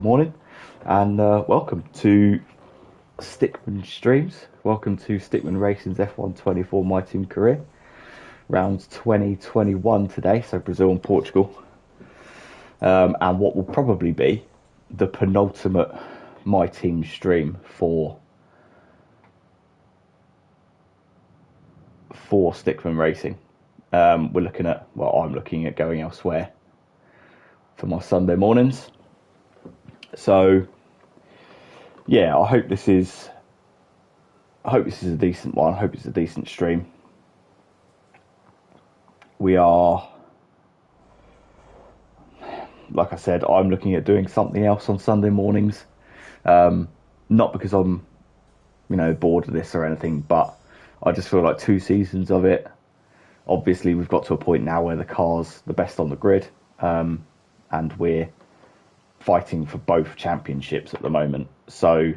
Morning, and welcome to Stickman Streams. Welcome to Stickman Racing's F124 MyTeam career. Round 2021 today, so Brazil and Portugal. And what will probably be the penultimate MyTeam stream for Stickman Racing. I'm looking at going elsewhere for my Sunday mornings. So, yeah, I hope this is a decent one. I hope it's a decent stream. We are, like I said, I'm looking at doing something else on Sunday mornings. Not because I'm, bored of this or anything, but I just feel like 2 seasons of it. Obviously, we've got to a point now where the car's the best on the grid, and we're fighting for both championships at the moment. So,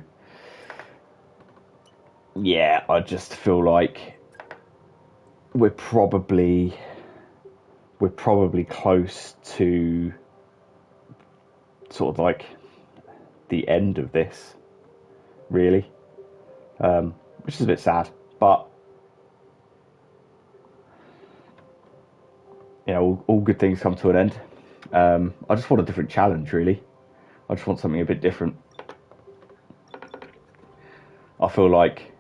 yeah, I just feel like we're probably close to sort of like the end of this, really, which is a bit sad, but all good things come to an end. I just want a different challenge, really. I just want something a bit different. I feel like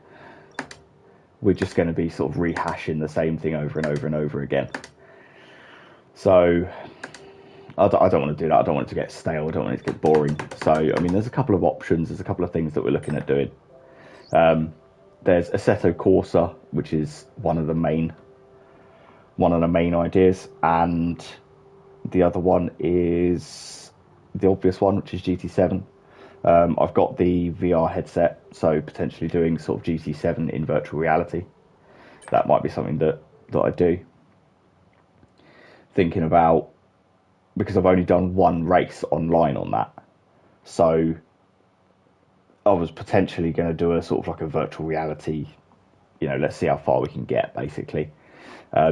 we're just going to be sort of rehashing the same thing over and over and over again. So I don't want to do that. I don't want it to get stale. I don't want it to get boring. So, I mean, there's a couple of options. There's a couple of things that we're looking at doing. There's Assetto Corsa, which is one of the main ideas, and the other one is the obvious one, which is GT7. I've got the VR headset, so potentially doing sort of GT7 in virtual reality. That might be something that I do. Thinking about, because I've only done one race online on that, so I was potentially going to do a sort of like a virtual reality, let's see how far we can get, basically.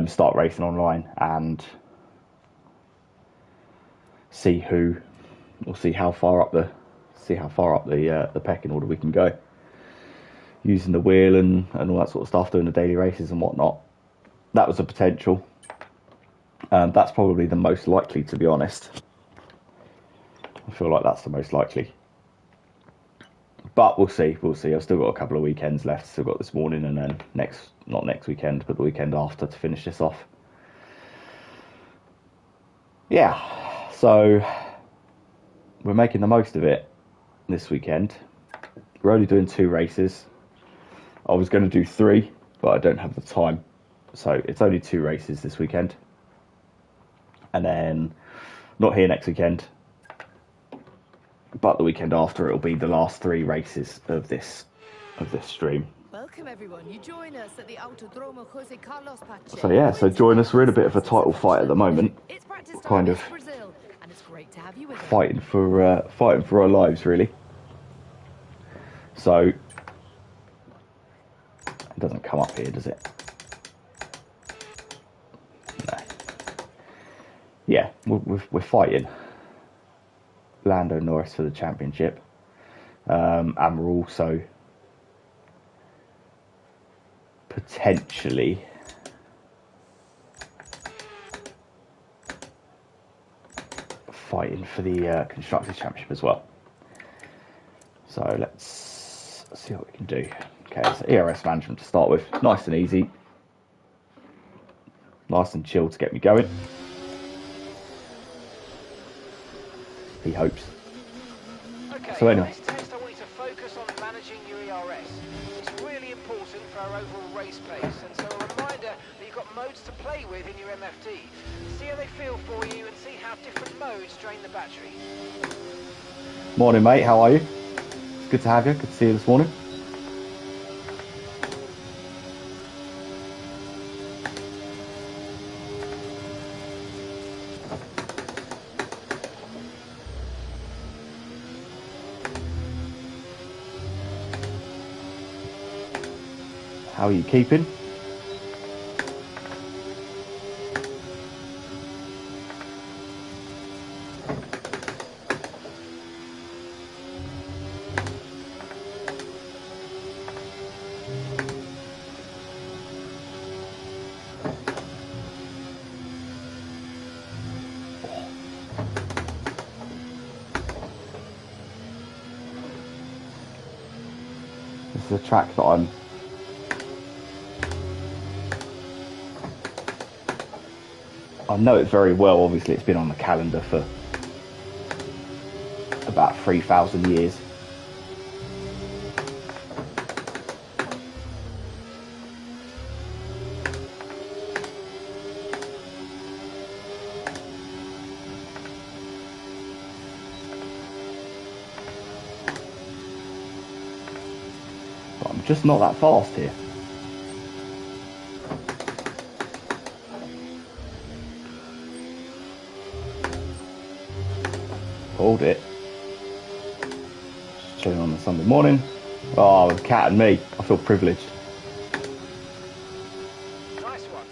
Start racing online and see how far up the pecking order we can go, using the wheel and all that sort of stuff, doing the daily races and whatnot. That was a potential. That's probably the most likely, to be honest. I feel like that's the most likely. But we'll see. I've still got a couple of weekends left. Still got this morning and then not next weekend, but the weekend after to finish this off. Yeah, so we're making the most of it this weekend. We're only doing 2 races. I was going to do 3, but I don't have the time. So it's only 2 races this weekend. And then not here next weekend, but the weekend after it'll be the last 3 races of this stream. Welcome everyone. You join us at the Autodromo Jose Carlos Pache. So yeah, so join us. We're in a bit of a title fight at the moment. It's practice time Kind of in Brazil, and it's great to have you with us. fighting for our lives, really. So it doesn't come up here, does it? No. Yeah, we're fighting Lando Norris for the championship, and we're also potentially fighting for the Constructors' Championship as well. So let's see what we can do. Okay, so ERS management to start with. Nice and easy. Nice and chill to get me going. He hopes. Okay, So anyway. this test I want you to focus on managing your ERS. It's really important for our overall race pace, and so a reminder that you've got modes to play with in your MFD. See how they feel for you and see how different modes drain the battery. Morning, mate. How are you? Good to have you. Good to see you this morning. How are you keeping? This is a track that I know it very well. Obviously, it's been on the calendar for about 3,000 years. But I'm just not that fast here. Hold it. Just chilling on a Sunday morning. Oh, the cat and me. I feel privileged. Nice one.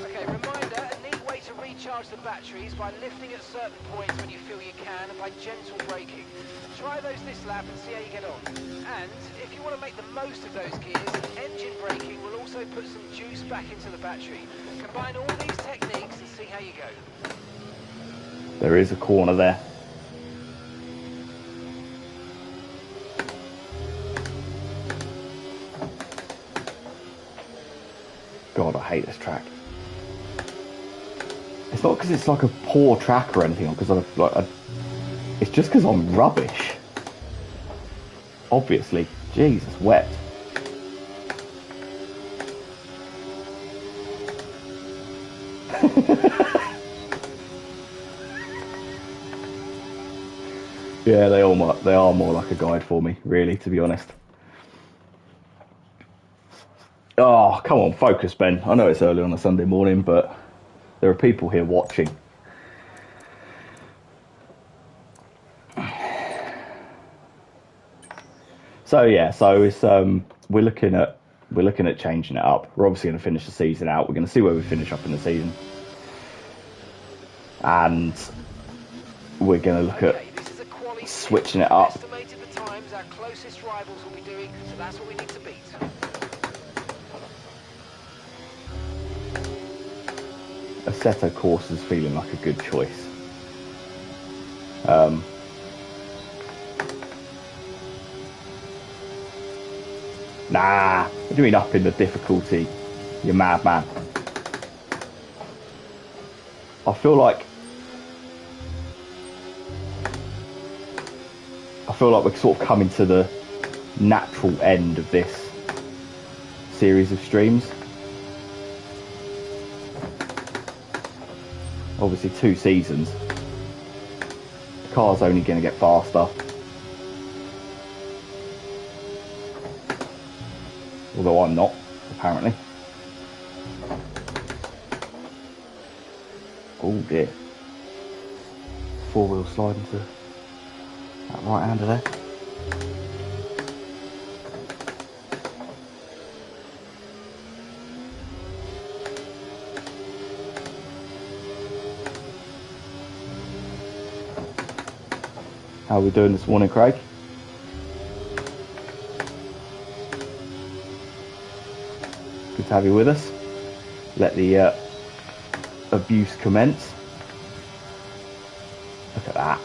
Okay, reminder, a neat way to recharge the batteries by lifting at certain points when you feel you can and by gentle braking. Try those this lap and see how you get on. And if you want to make the most of those gears, engine braking will also put some juice back into the battery. Combine all these techniques and see how you go. There is a corner there. God, I hate this track. It's not because it's like a poor track or anything, because it's just because I'm rubbish. Obviously, Jesus wept. Yeah, they are more like a guide for me, really, to be honest. Oh, come on, focus, Ben. I know it's early on a Sunday morning, but there are people here watching. So yeah, so it's we're looking at changing it up. We're obviously going to finish the season out. We're going to see where we finish up in the season, and we're going to look at switching it up. Estimated the times our closest rivals will be doing, so that's what we need to beat. Assetto course is feeling like a good choice. Nah, what do you mean up in the difficulty? You madman. I feel like we're sort of coming to the natural end of this series of streams. Obviously 2 seasons. The car's only going to get faster. Although I'm not, apparently. Oh dear. 4-wheel slide into that right hander there. How are we doing this morning, Craig? Good to have you with us. Let the abuse commence. Look at that.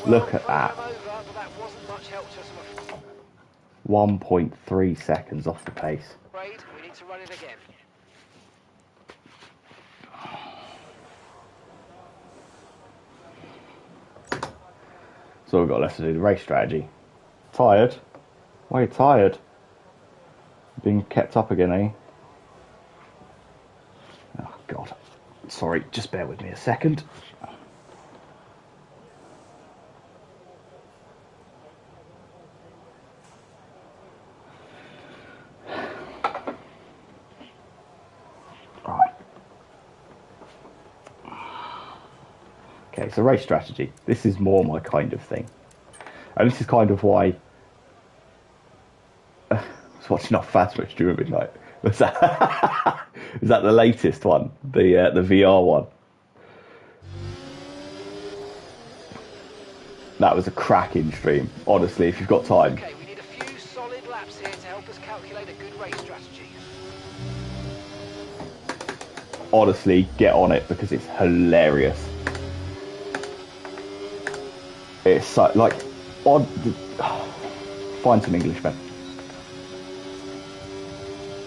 Look at that. 1.3 seconds off the pace. We need to run it again. So we've got left to do the race strategy. Tired? Why are you tired? Being kept up again, eh? Oh, God. Sorry, just bear with me a second. Right. Okay, so race strategy. This is more my kind of thing. And this is kind of why I was watching off Fast Switch during midnight. Was that is that the latest one? The VR one? That was a cracking stream. Honestly, if you've got time. Okay, we need a few solid laps here to help us calculate a good race strategy. Honestly, get on it because it's hilarious. It's so, like, find some English, man.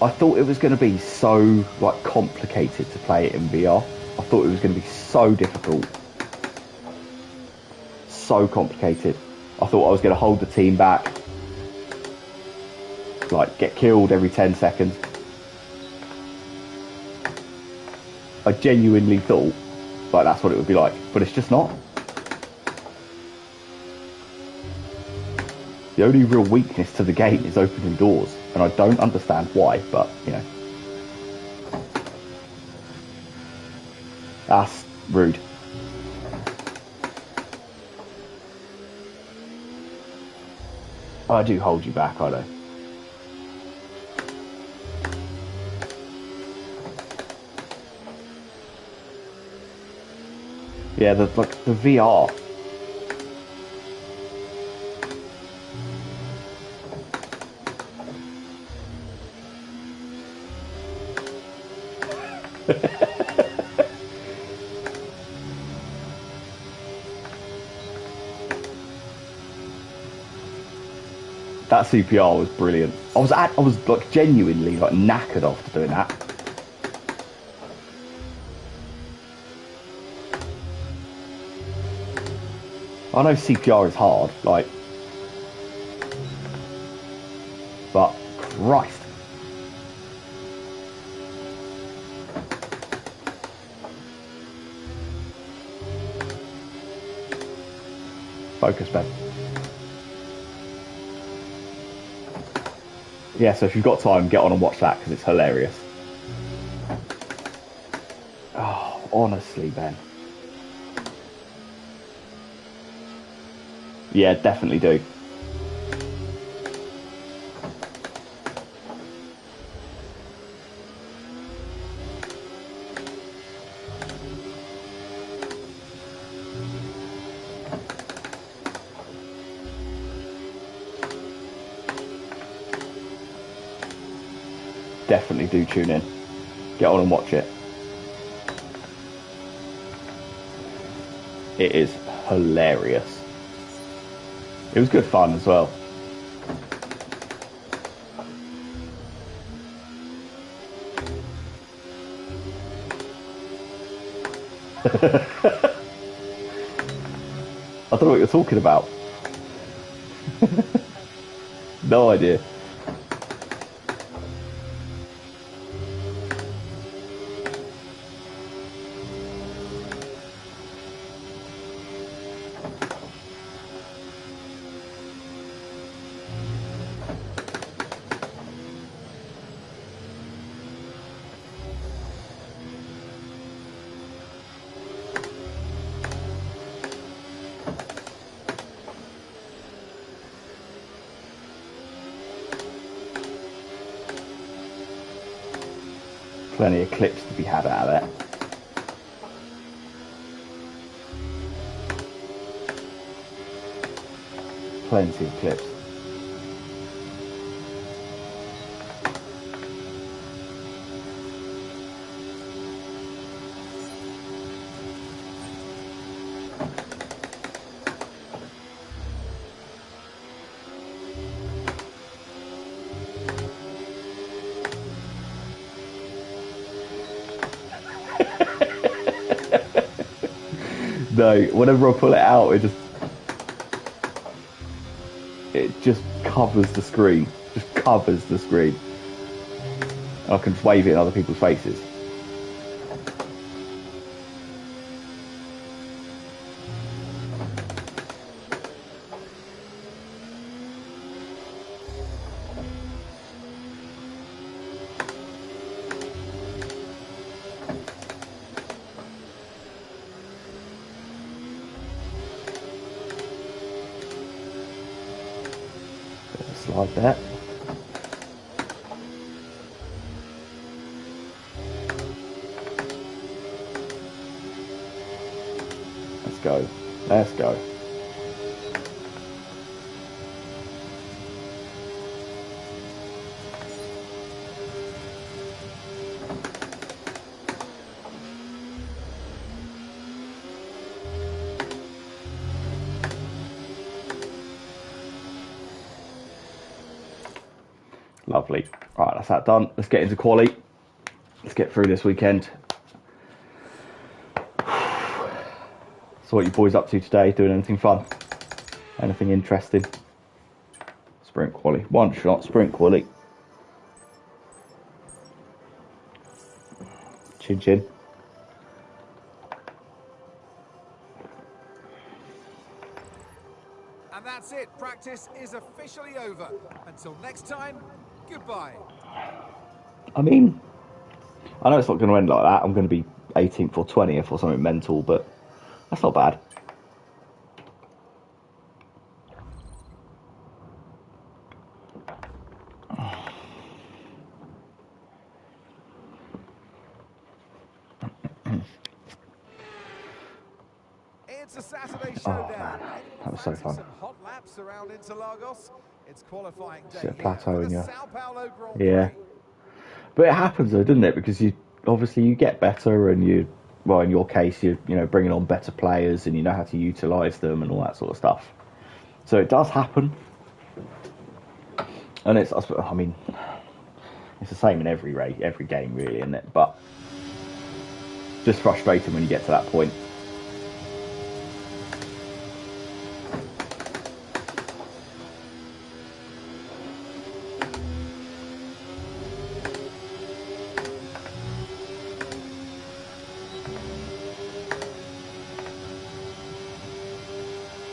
I thought it was going to be so like complicated to play it in VR. I thought it was going to be so difficult, so complicated. I thought I was going to hold the team back, like get killed every 10 seconds. I genuinely thought like that's what it would be like, but it's just not. The only real weakness to the game is opening doors, and I don't understand why, but, you know. That's rude. I do hold you back, I know. Yeah, the VR. That CPR was brilliant. I was like genuinely like knackered after doing that. I know CPR is hard, like, but Christ. Focus, Ben. Yeah, so if you've got time, get on and watch that because it's hilarious. Oh, honestly, Ben. Yeah, definitely do. Definitely do tune in. Get on and watch it. It is hilarious. It was good fun as well. I don't know what you're talking about. No idea. Plenty of clips to be had out of that. Plenty of clips. No, whenever I pull it out, it just covers the screen. Just covers the screen. I can just wave it in other people's faces. Slide that. Let's go. Let's go. Lovely. Right, that's that done. Let's get into quali. Let's get through this weekend. So what you boys up to today? Doing anything fun? Anything interesting? Sprint quali. One shot, sprint quali. Chin chin. And that's it. Practice is officially over. Until next time, goodbye. I mean, I know it's not going to end like that. I'm going to be 18th or 20th or something mental, but that's not bad. It's a Saturday showdown. Oh man, that was so fun. Some hot laps around Interlagos. It's qualifying day. It's a plateau in you. Sao Paulo Grand Yeah. Prix. But it happens though, doesn't it? Because you get better, and well, in your case, you're bringing on better players, and you know how to utilise them and all that sort of stuff. So it does happen, and it's the same in every race, every game, really, isn't it? But just frustrating when you get to that point.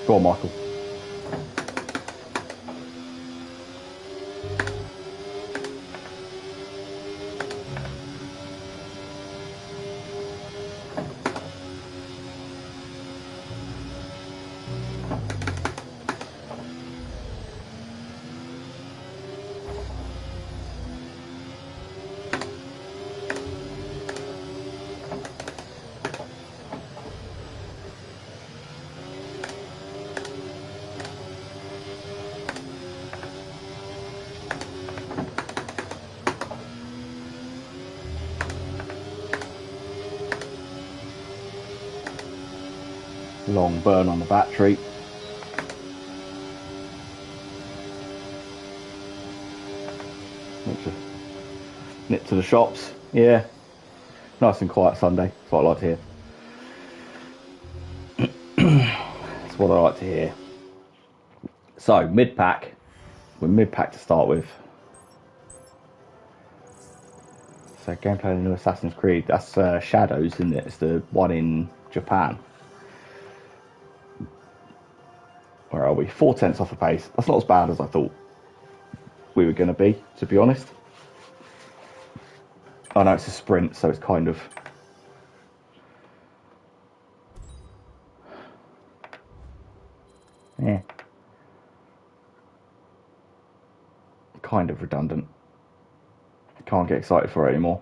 Go on, Michael. Long burn on the battery. Nip to the shops. Yeah. Nice and quiet Sunday. That's what I like to hear. That's what I like to hear. So, mid-pack. We're mid-pack to start with. So, gameplay of the new Assassin's Creed. That's Shadows, isn't it? It's the one in Japan. Where are we? 4/10 off the pace. That's not as bad as I thought we were going to be honest. I know it's a sprint, so it's kind of... yeah. Kind of redundant. Can't get excited for it anymore.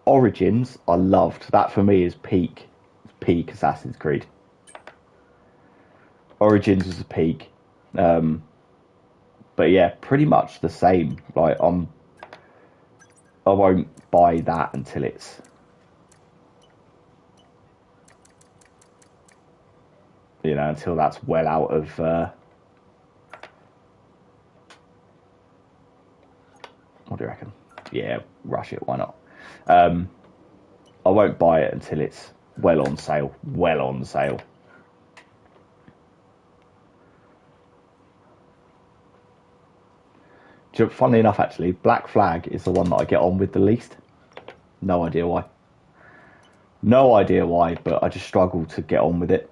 Origins, I loved. That for me is peak Assassin's Creed. Origins was a peak. But yeah, pretty much the same. Like I won't buy that until it's until that's well out of what do you reckon? Yeah, rush it, why not? I won't buy it until it's well on sale. Funnily enough, actually, Black Flag is the one that I get on with the least. No idea why. But I just struggle to get on with it.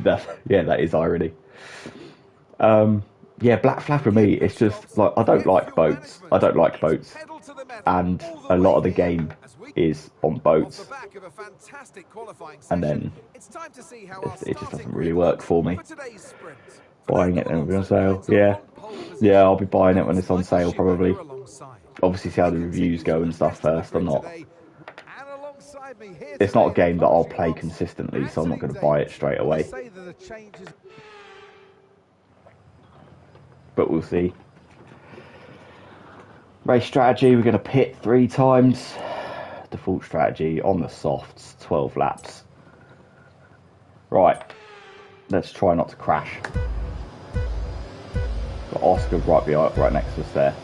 That is irony. Black Flag for me, it's just like I don't like boats, and a lot of the game is on boats, and then it just doesn't really work for me. Buying it on sale, yeah, I'll be buying it when it's on sale probably. Obviously, see how the reviews go and stuff first. It's not a game that I'll play consistently, so I'm not going to buy it straight away. But we'll see. Race strategy, we're going to pit 3 times. default strategy on the softs, 12 laps. Right, let's try not to crash. Got Oscar right next to us there.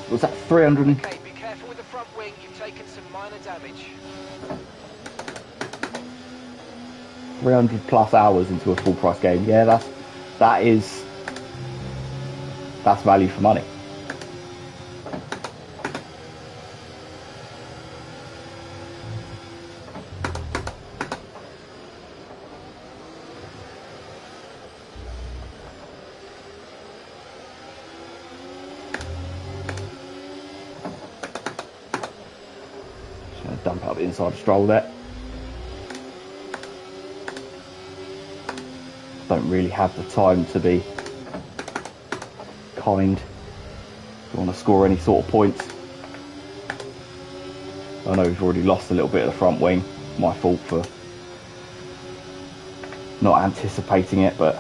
Was that 300? Okay, be careful with the front wing. You've taken some minor damage. 300 plus hours into a full price game. Yeah, that's value for money. Just gonna dump out the inside stroll there. Don't really have the time to be kind. Don't want to score any sort of points. I know we've already lost a little bit of the front wing. My fault for not anticipating it, but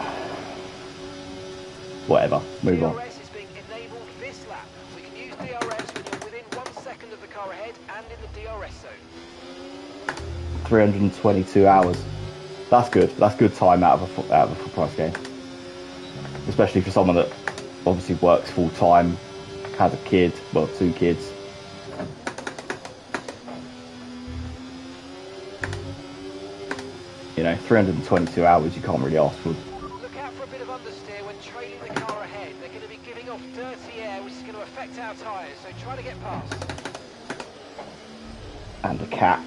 whatever. Move on. DRS is being enabled this lap. We can use DRS when you're within 1 second of the car ahead and in the DRS zone. 322 hours. That's good. That's good time out of a full price game, especially for someone that obviously works full time, has a kid, well, 2 kids. You know, 322 hours you can't really ask for. Look out for a bit of understeer when trailing the car ahead. They're going to be giving off dirty air, which is going to affect our tyres, so try to get past. And a cat.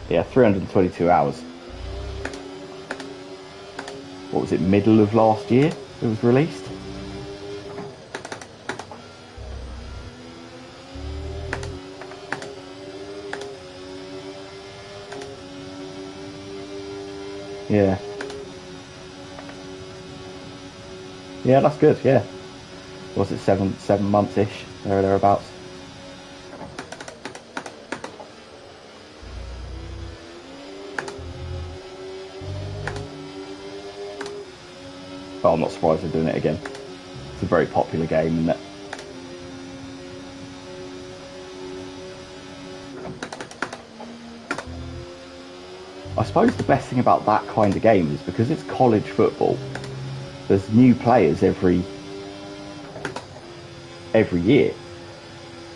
Yeah, 322 hours. What was it, middle of last year it was released? Yeah. Yeah, that's good, yeah. Was it 7 months-ish, there or thereabouts? But I'm not surprised they're doing it again. It's a very popular game, isn't it? I suppose the best thing about that kind of game is because it's college football, there's new players every year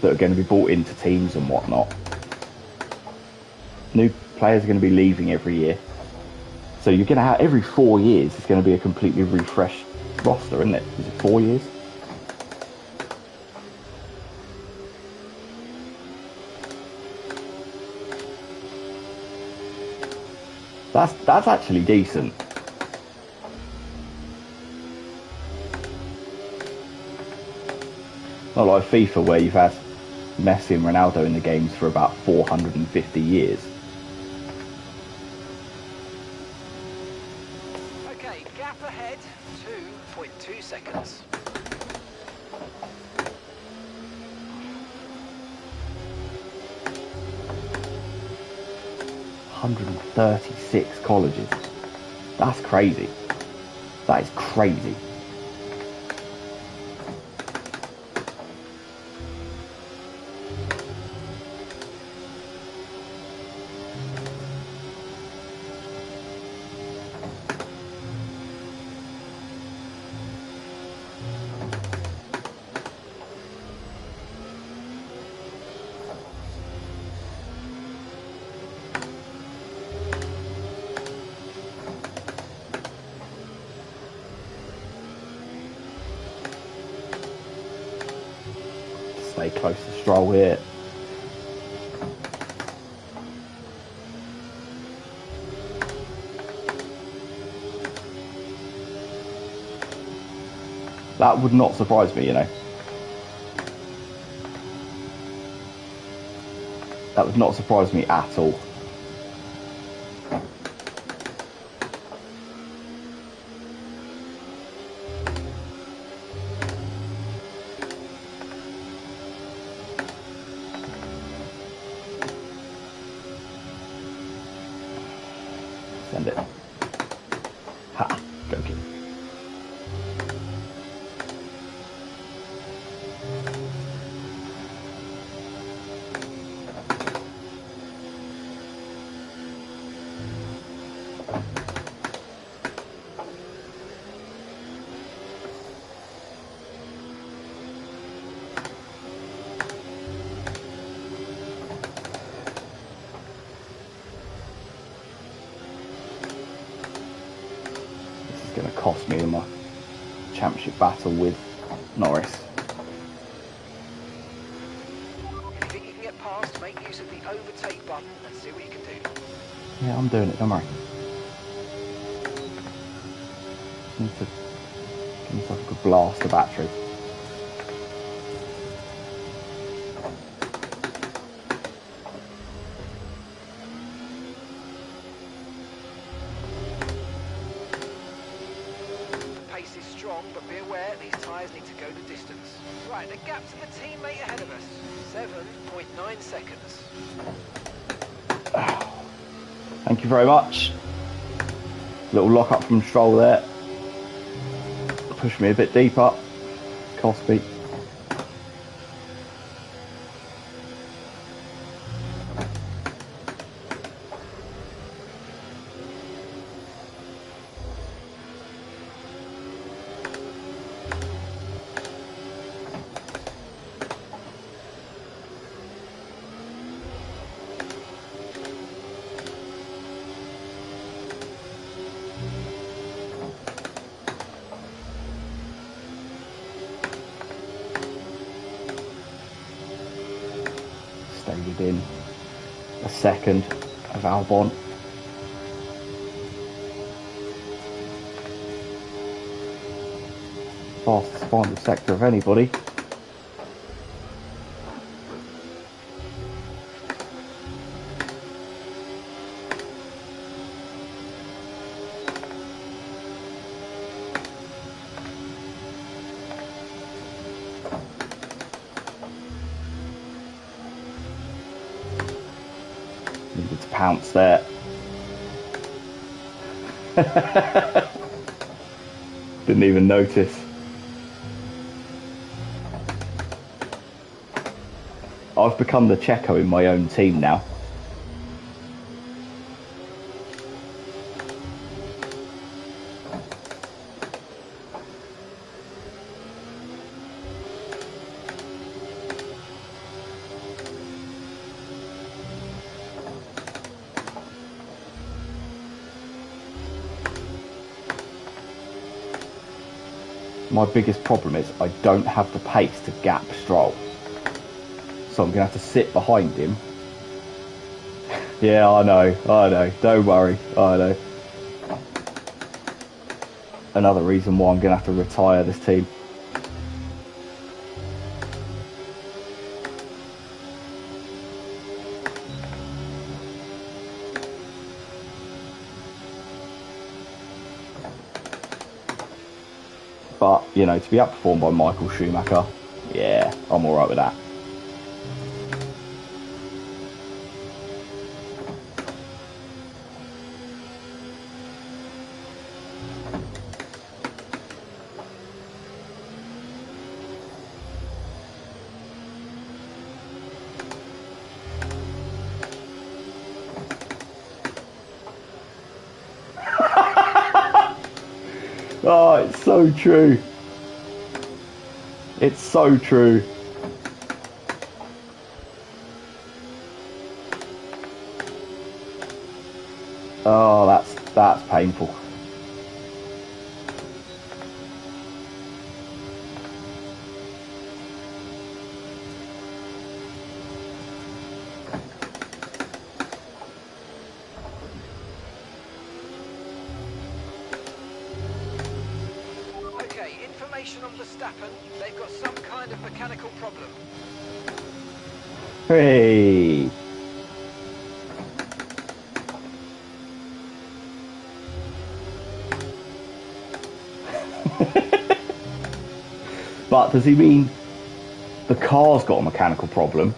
that are going to be brought into teams and whatnot. New players are going to be leaving every year. So you're going to have, every 4 years, it's going to be a completely refreshed roster, isn't it? Is it 4 years? That's actually decent. Not like FIFA where you've had Messi and Ronaldo in the games for about 450 years. Okay, gap ahead, 2.2 seconds. $136 colleges. That's crazy. That is crazy. Stay close to Stroll here. That would not surprise me, you know. That would not surprise me at all. Send it. Ha! Go kid. Going to cost me in my championship battle with Norris. If you think you can get past, make use of the overtake button and see what you can do. Yeah, I'm doing it, don't worry. Need to give myself a good blast of battery. Pace is strong, but be aware these tyres need to go the distance. Right, the gap to the teammate ahead of us, 7.9 seconds. Thank you very much. Little lock up from Stroll there. Push me a bit deeper. Cost me. Stay within a second of Albon. Fastest final sector of anybody. Needed to pounce there. Didn't even notice. I've become the Checo in my own team now. My biggest problem is I don't have the pace to gap Stroll. So I'm going to have to sit behind him. Yeah, I know. Don't worry, I know. Another reason why I'm going to have to retire this team. But, you know, to be outperformed by Michael Schumacher, yeah, I'm alright with that. Oh, it's so true. It's so true. Oh, that's painful. Information on Verstappen, they've got some kind of mechanical problem. Hey, But does he mean the car's got a mechanical problem,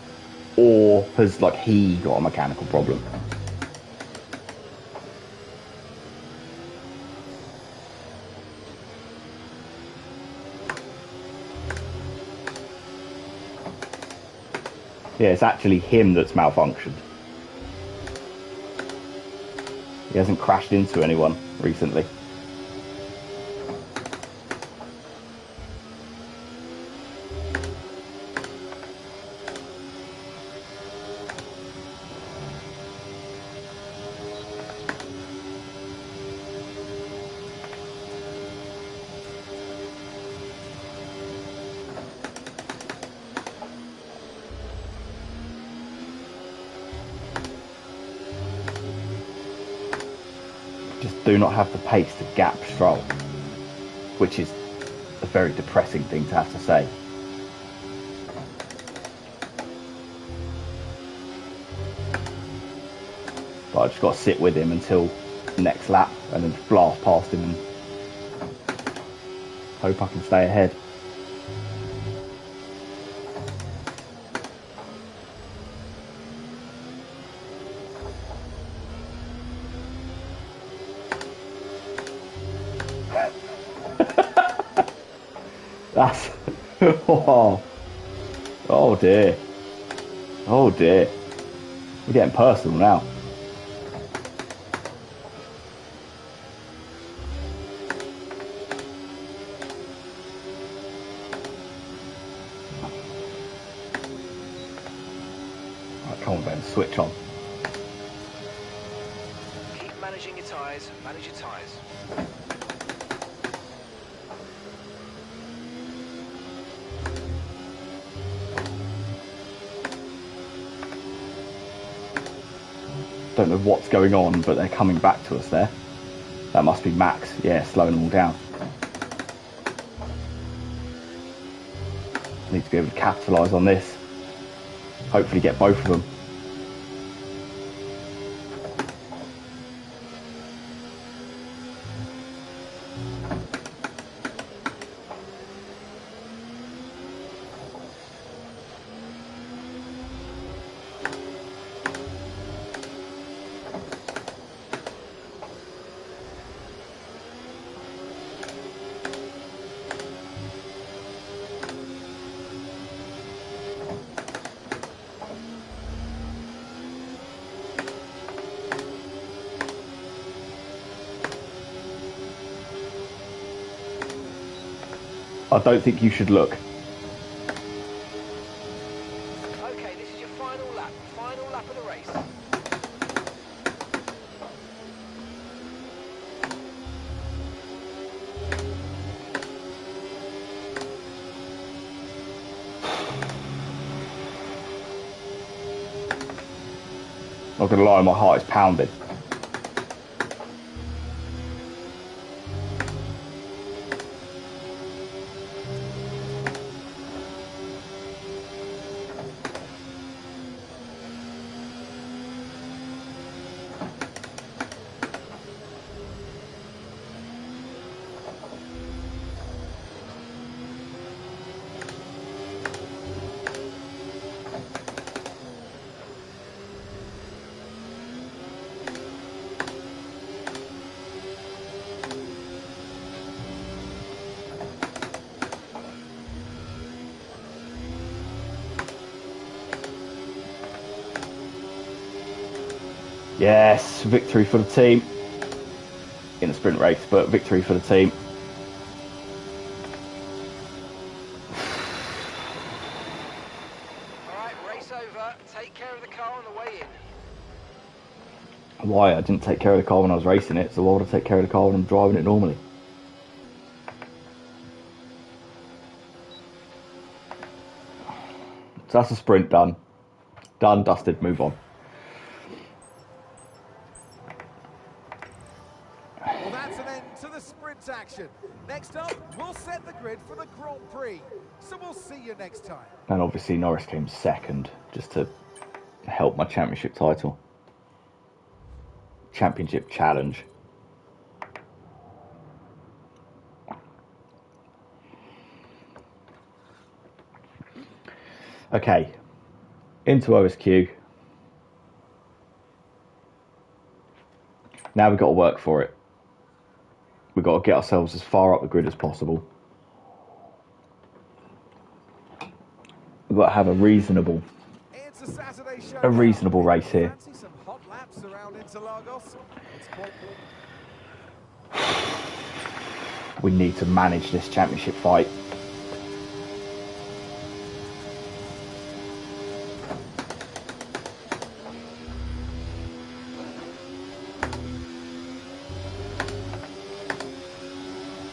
or has like he got a mechanical problem? Yeah, it's actually him that's malfunctioned. He hasn't crashed into anyone recently. Just do not have the pace to gap Stroll, which is a very depressing thing to have to say. But I just got to sit with him until next lap and then blast past him and hope I can stay ahead. That's... oh dear. Oh dear. We're getting personal now. Right, come on Ben, switch on. Keep managing your tyres, manage your tyres. Don't know what's going on, but they're coming back to us there. That must be Max, yeah, slowing them all down. Need to be able to capitalise on this. Hopefully get both of them. I don't think you should look. Okay, this is your final lap of the race. Not gonna lie, my heart is pounding. Yes, victory for the team. In a sprint race, but victory for the team. Alright, race over. Take care of the car on the way in. Why? I didn't take care of the car when I was racing it, so why would I take care of the car when I'm driving it normally? So that's a sprint done. Done, dusted, move on. Well, that's an end to the sprint action. Next up, we'll set the grid for the Grand Prix. So we'll see you next time. And obviously Norris came second, just to help my championship title. Championship challenge. Okay, into OSQ. Now we've got to work for it. We've got to get ourselves as far up the grid as possible. We've got to have a reasonable race here. Fancy some hot laps around Interlagos? It's quite... We need to manage this championship fight.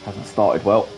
Hasn't started well.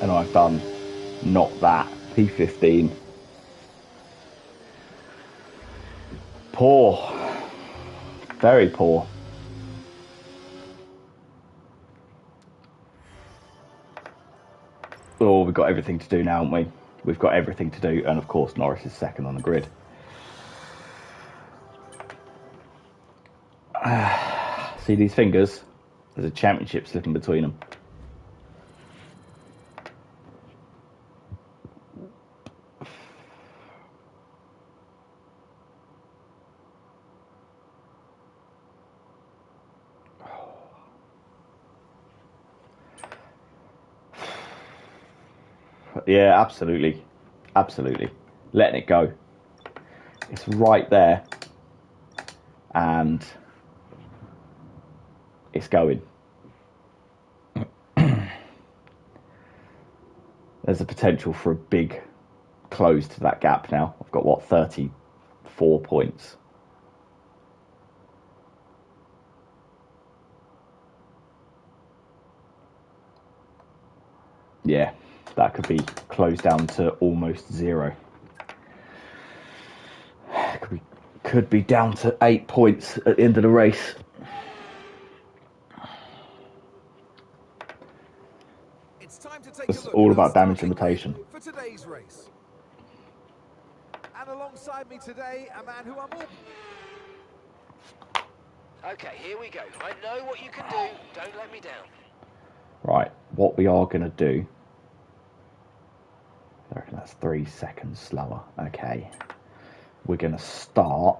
And I've done not that. P15. Poor. Very poor. Oh, we've got everything to do now, haven't we? We've got everything to do. And of course, Norris is second on the grid. See these fingers? There's a championship slipping between them. Yeah, absolutely. Absolutely. Letting it go. It's right there. And it's going. There's a potential for a big close to that gap now. I've got, what, 34 points. Yeah, that could be closed down to almost 0. Could be down to 8 points at the end of the race. It's time to take It's a look all at our about damage starting limitation. grid for today's race. And alongside me today, a man who I'm all... Okay, here we go. I know what you can do. Don't let me down. Right, what we are going to do... I reckon that's 3 seconds slower. Okay. We're going to start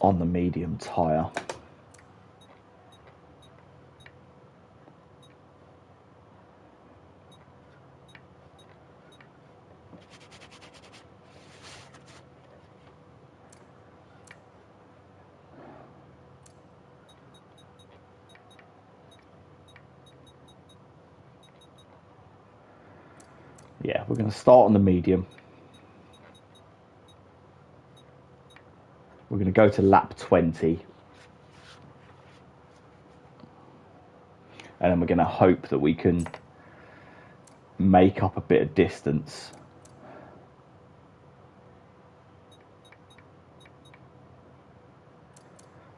on the medium tyre. Yeah, we're going to start on the medium. We're going to go to lap 20. And then we're going to hope that we can make up a bit of distance.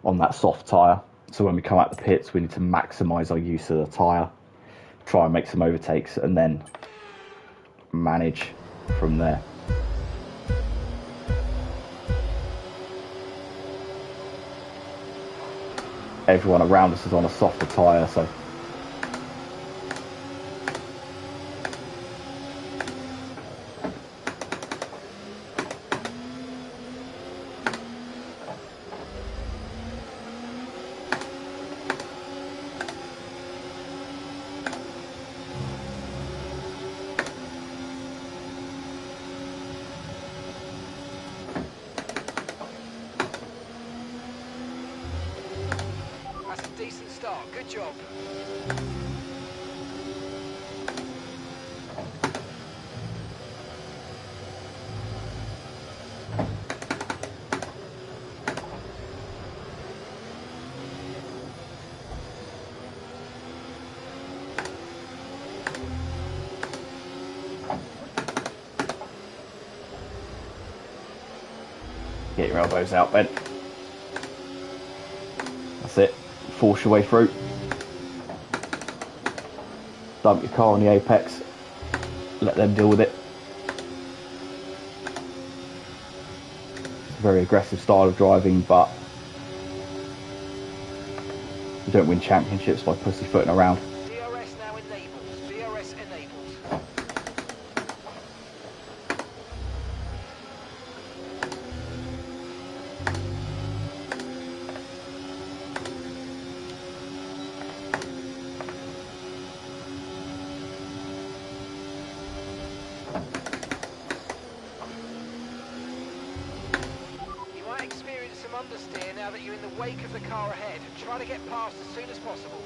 On that soft tyre. So when we come out the pits, we need to maximise our use of the tyre. Try and make some overtakes and then manage from there. Everyone around us is on a softer tyre, so decent start. Good job. Get your elbows out, Ben. That's it. Force your way through. Dump your car on the apex. Let them deal with it. It's a very aggressive style of driving, but you don't win championships by pussyfooting around. DRS now enabled. DRS enabled. You might experience some understeer now that you're in the wake of the car ahead. Try to get past as soon as possible.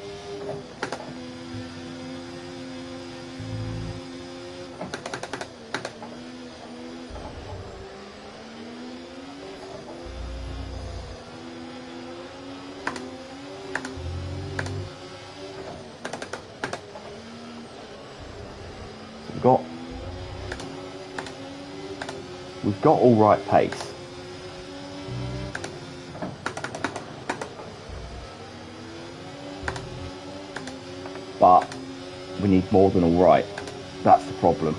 We've got all right pace. But we need more than all right. That's the problem.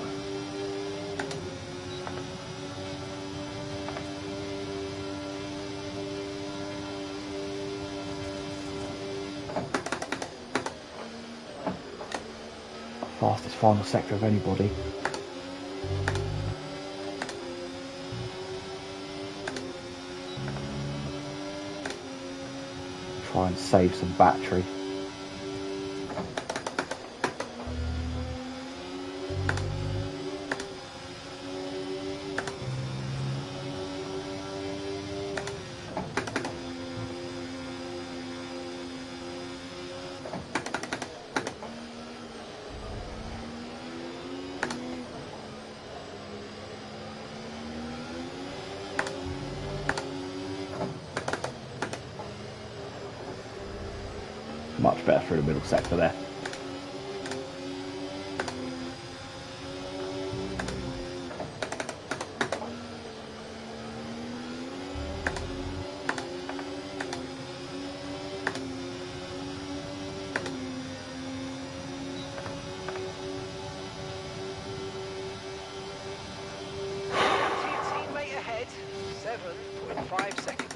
Fastest final sector of anybody. Try and save some battery. Much better through the middle sector there. Teammate ahead, 7.5 seconds.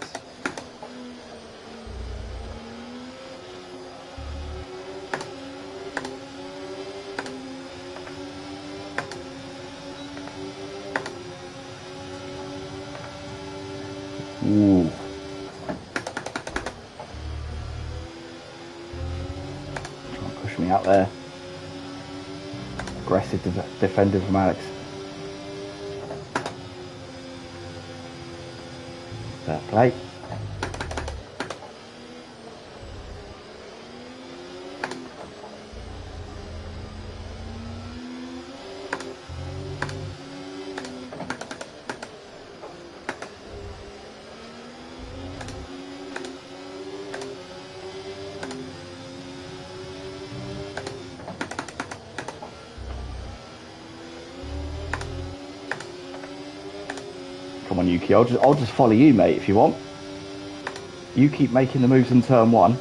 Ooh. Try and push me out there. Aggressive defending from Alex. Fair play. Come on, Yuki. I'll just follow you, mate, if you want. You keep making the moves in turn 1.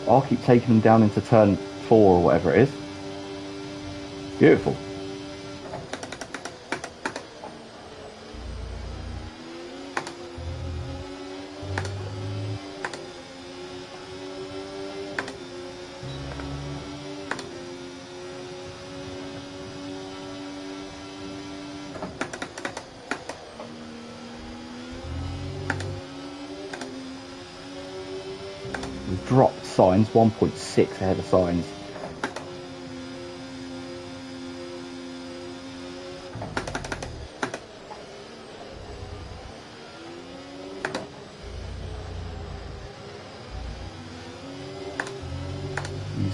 I'll keep taking them down into turn 4 or whatever it is. Beautiful. We've dropped signs, 1.6 ahead of signs.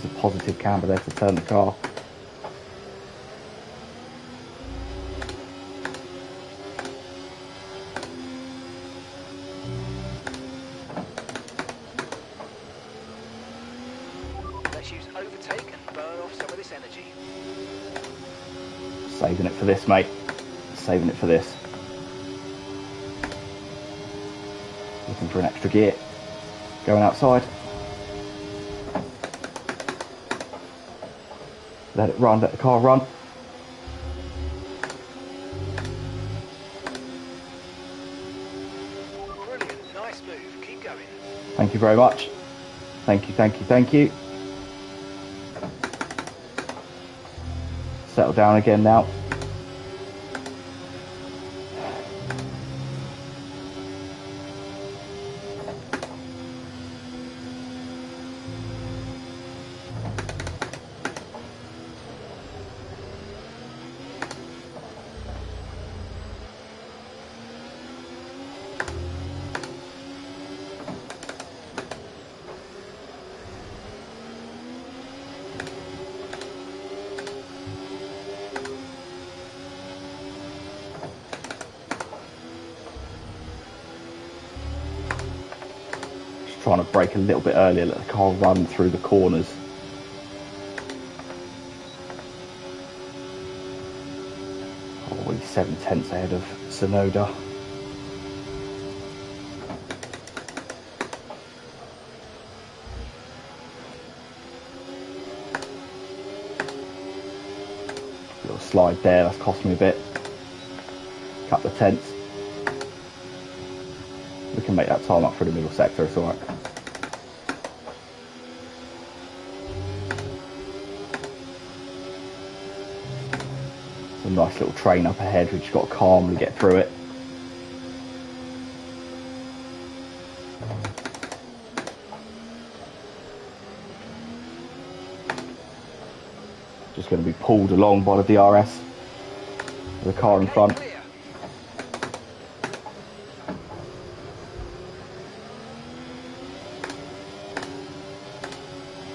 a positive camber there to turn the car. Let's use overtake and burn off some of this energy. Saving it for this, mate. Saving it for this. Looking for an extra gear. Going outside. Let it run, let the car run. Brilliant, nice move, keep going. Thank you very much. Thank you, thank you, thank you. Settle down again now. Trying to brake a little bit earlier, let the car run through the corners. Oh, he's 7/10 ahead of Sonoda. Little slide there, that's cost me a bit. Couple of tenths. We can make that time up for the middle sector, it's alright. It's a nice little train up ahead, we just got to calmly get through it. Just going to be pulled along by the DRS. The car in front. Clear.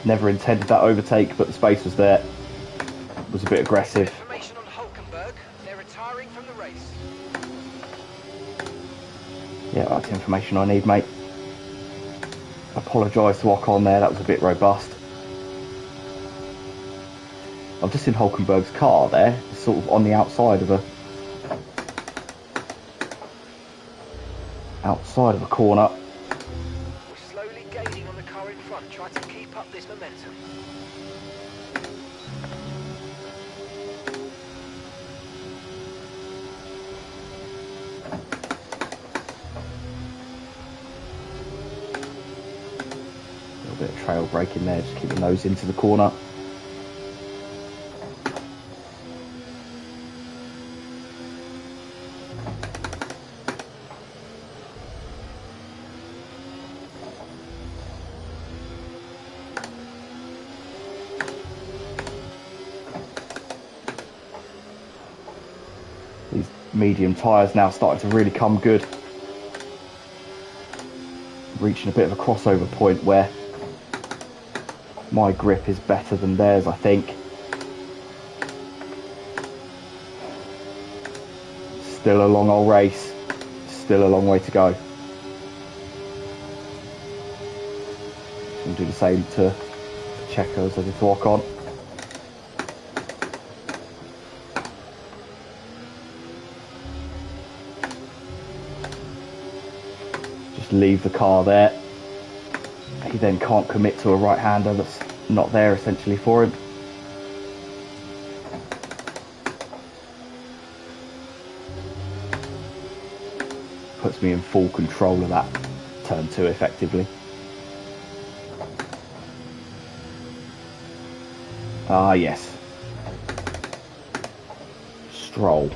Never intended that overtake, but the space was there. It was a bit aggressive. Information on Hulkenberg. They're retiring from the race. Yeah, that's the information I need, mate. Apologise to Ocon there, that was a bit robust. I've just seen Hulkenberg's car there, it's sort of on the outside of a corner. We're slowly gaining on the car in front. Try to keep up this momentum. A little bit of trail braking there, just keep the nose into the corner. These medium tyres now starting to really come good. Reaching a bit of a crossover point where my grip is better than theirs, I think. Still a long old race. Still a long way to go. We'll do the same to Checo as I did to Ocon. Just leave the car there. He then can't commit to a right-hander that's not there essentially for him. Puts me in full control of that turn 2 effectively. Ah, yes. Stroll.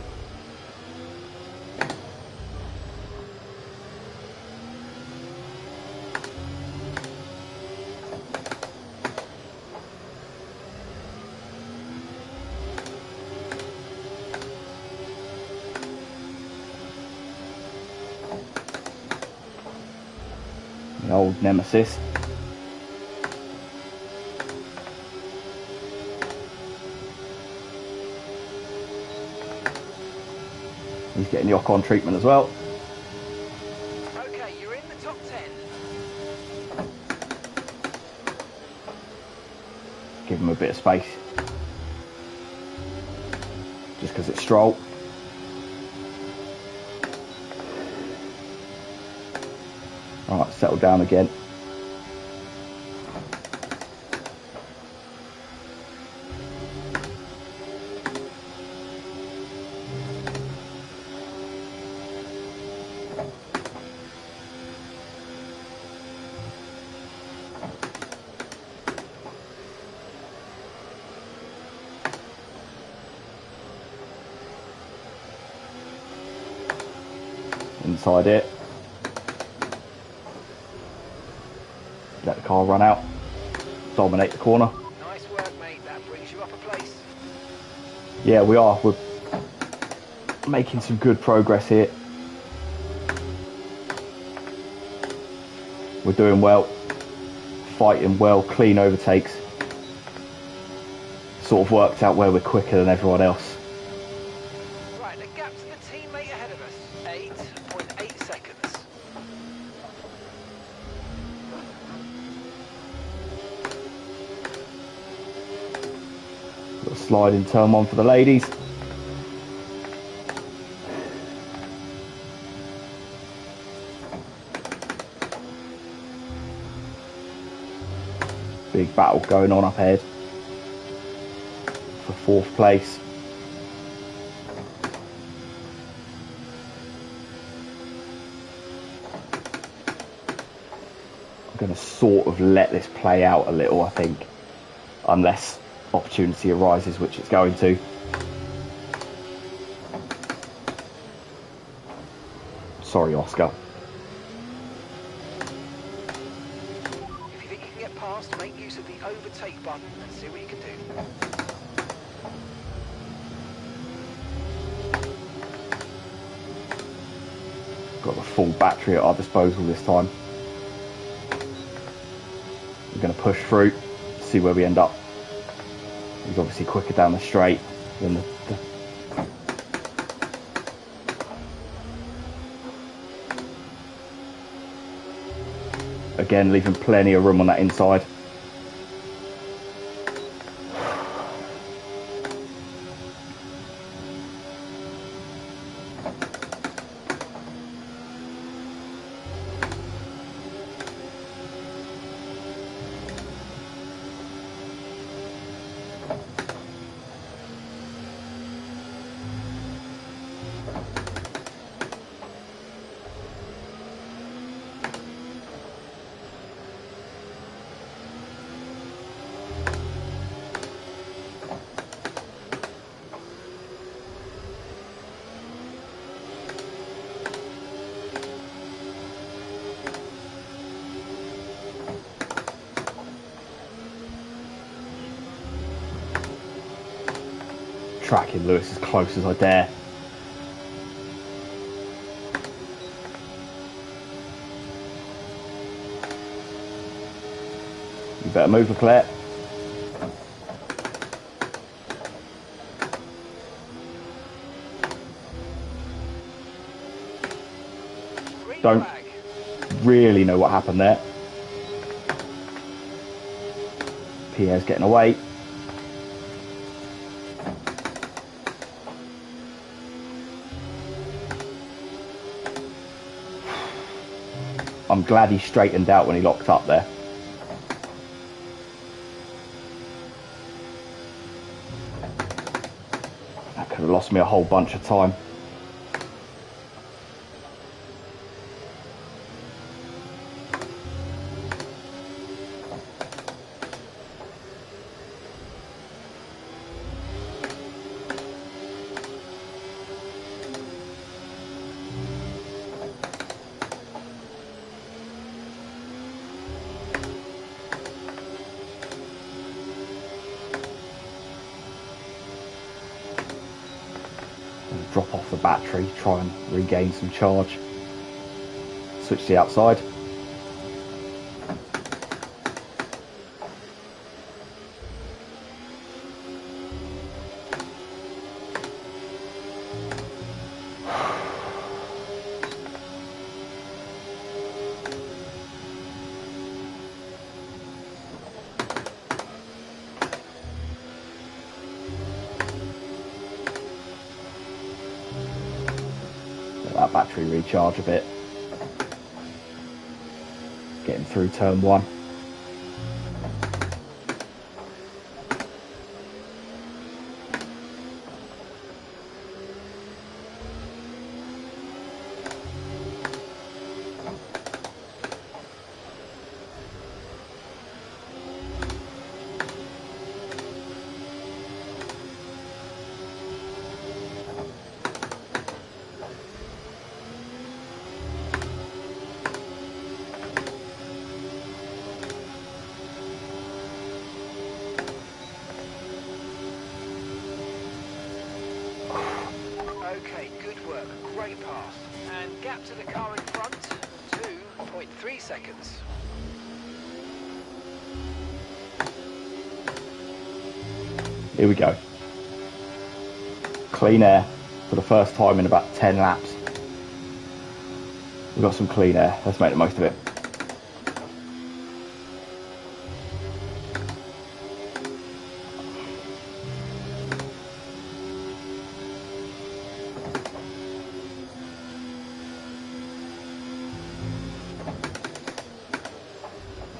The old nemesis. He's getting the Ocon treatment as well. Okay, you're in the top 10. Give him a bit of space. Just because it's Stroll. Alright, settle down again. Inside it. Let the car run out. Dominate the corner. Nice work, mate. That brings you up a place. Yeah, we are. We're making some good progress here. We're doing well. Fighting well. Clean overtakes. Sort of worked out where we're quicker than everyone else. Right, the gap to the teammate ahead of us. 8.8 seconds. Little slide in turn one for the ladies. Big battle going on up ahead for fourth place. I'm going to sort of let this play out a little, I think, unless opportunity arises, which it's going to. Sorry, Oscar. If you think you can get past, make use of the overtake button and see what you can do. Got the full battery at our disposal this time. We're going to push through, see where we end up. He's obviously quicker down the straight than the again, leaving plenty of room on that inside. Tracking Lewis as close as I dare. You better move, Leclerc. Don't really know what happened there. Pierre's getting away. I'm glad he straightened out when he locked up there. That could have lost me a whole bunch of time. Drop off the battery, try and regain some charge. Switch to the outside. that battery recharge a bit. Getting through turn 1. Okay, good work. Great pass. And gap to the car in front, 2.3 seconds. Here we go. Clean air for the first time in about 10 laps. We've got some clean air. Let's make the most of it.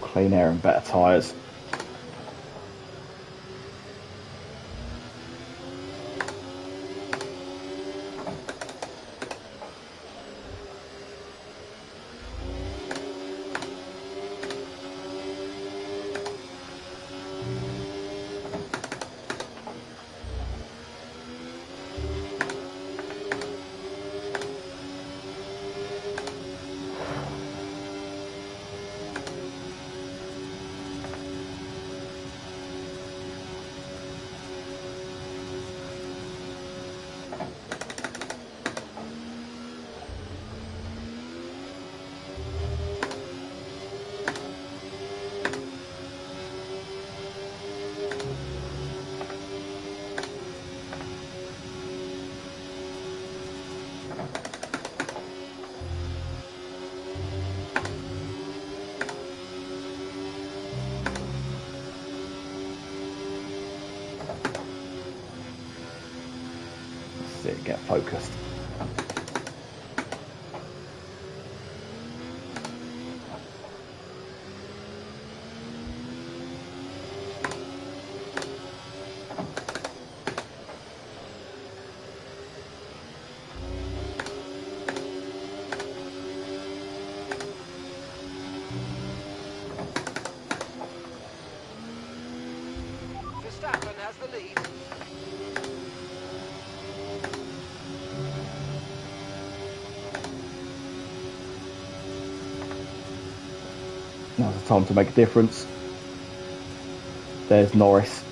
Clean air and better tyres. Sit, get focused. Verstappen has the lead. Now's the time to make a difference. There's Norris.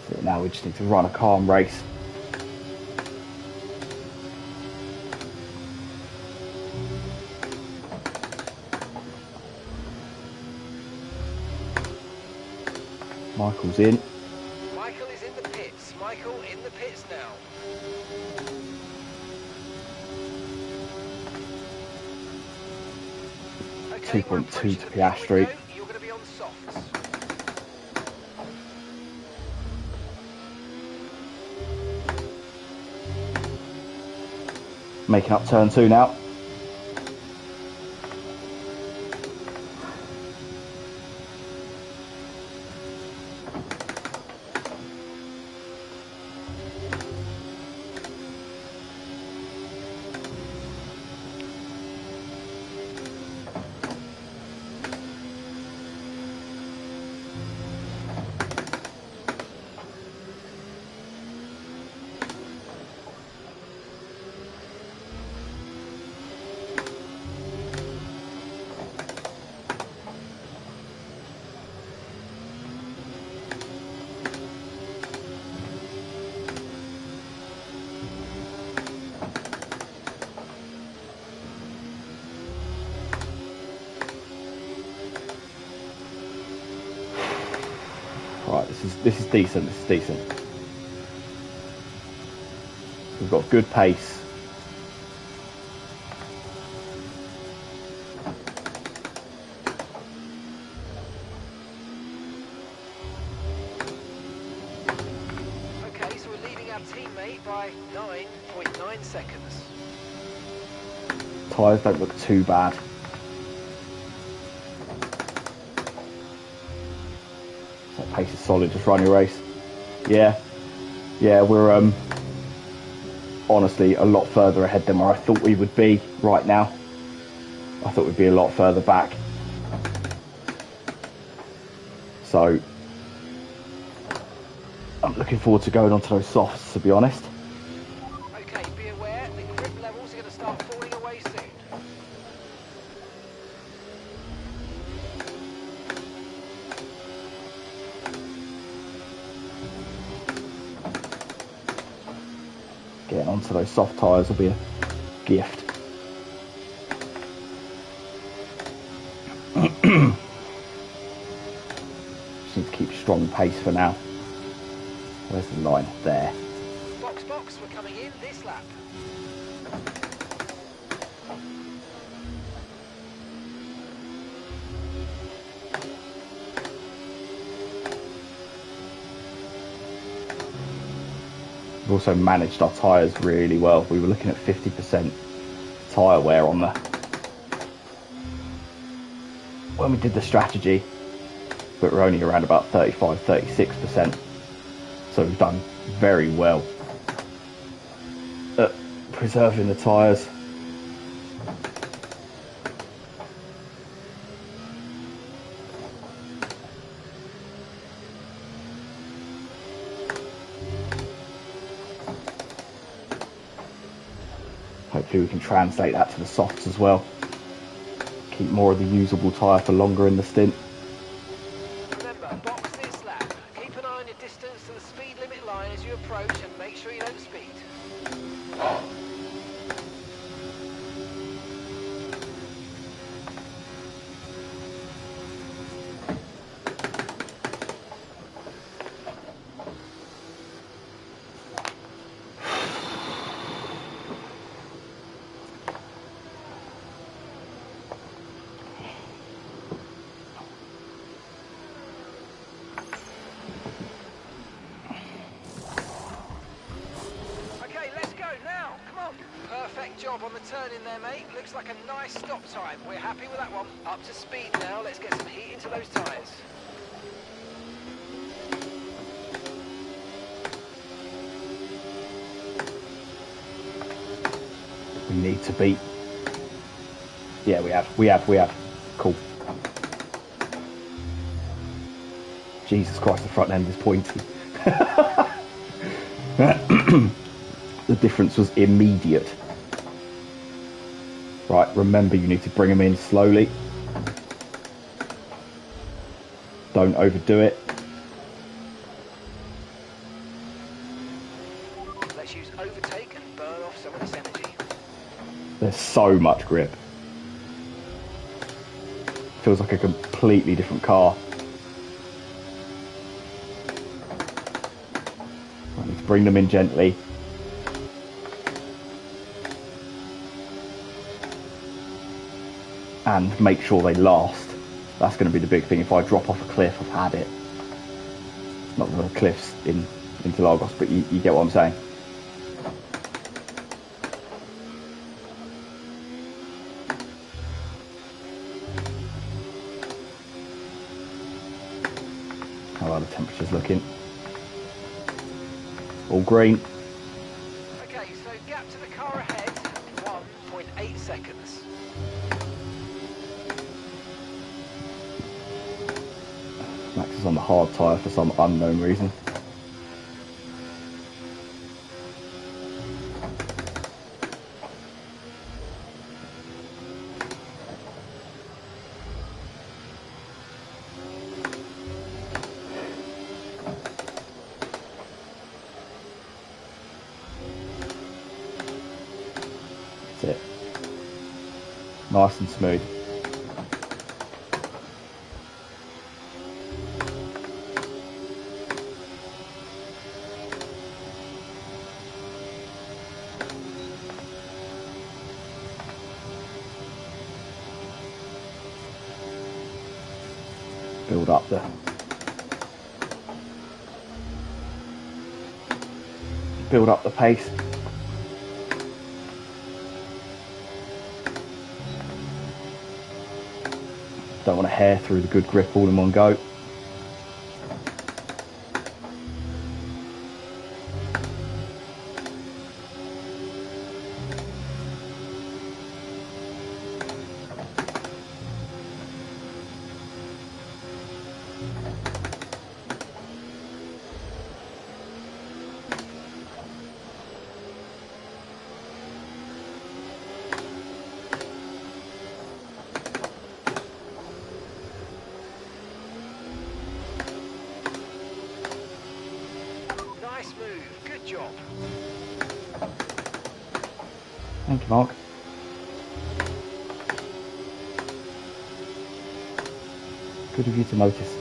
So now we just need to run a calm race. Michael's in. Michael is in the pits. Michael in the pits now. Okay, 2.2 to Piastri. You're going to be on softs. Making up turn 2 now. Right, this is decent. This is decent. We've got good pace. Okay, so we're leading our teammate by 9.9 seconds. Tyres don't look too bad. So pace is solid. Just run your race. Yeah, we're honestly a lot further ahead than where I thought we would be right now. I thought we'd be a lot further back. So I'm looking forward to going onto those softs, to be honest. Okay, be aware, the grip levels are going to start falling away soon. Getting onto those soft tyres will be a gift. Just need to keep strong pace for now. Where's the line? There. Box, we're coming in this lap. We've also managed our tyres really well. We were looking at 50% tyre wear on the when we did the strategy, but we're only around about 35-36%. So we've done very well at preserving the tyres. Hopefully we can translate that to the softs as well. Keep more of the usable tyre for longer in the stint. Remember, box this lap. Keep an eye on your distance to the speed limit line as you approach and make sure you don't speed. Perfect job on the turn in there, mate. Looks like a nice stop time. We're happy with that one. Up to speed now. Let's get some heat into those tyres. We need to beat. Yeah, we have. Cool. Jesus Christ, the front end is pointy. The difference was immediate. Right, remember you need to bring them in slowly. Don't overdo it. Let's use overtake and burn off some of this energy. There's so much grip. Feels like a completely different car. I need to bring them in gently. And make sure they last. That's going to be the big thing. If I drop off a cliff, I've had it. Not the cliffs into Lagos, but you get what I'm saying. How are the temperatures looking? All green. Okay, so gap to the car ahead, 1.8 seconds. Max is on the hard tyre for some unknown reason. That's it. Nice and smooth. build up the pace. Don't want to hair through the good grip all in one go. Nice move. Good job. Thank you, Mark. Good of you to notice.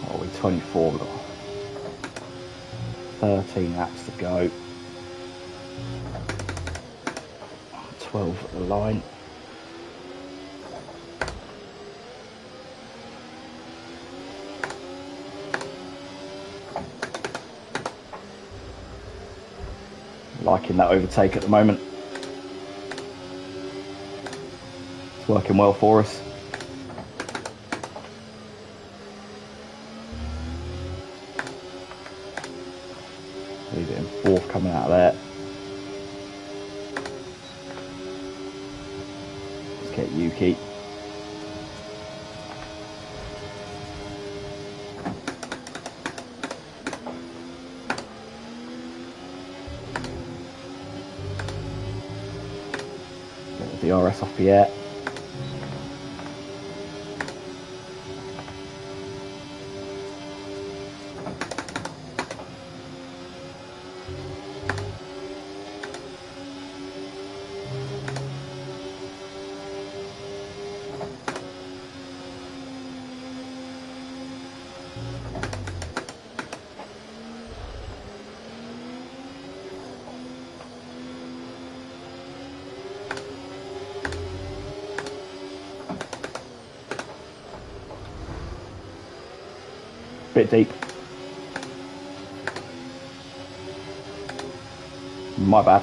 Oh, we're 24, we've got 13 laps to go. 12 at the line. Liking that overtake at the moment. It's working well for us. Leave it in fourth coming out of there. Let's get Yuki. Get the DRS off Pierre. Bit deep. My bad.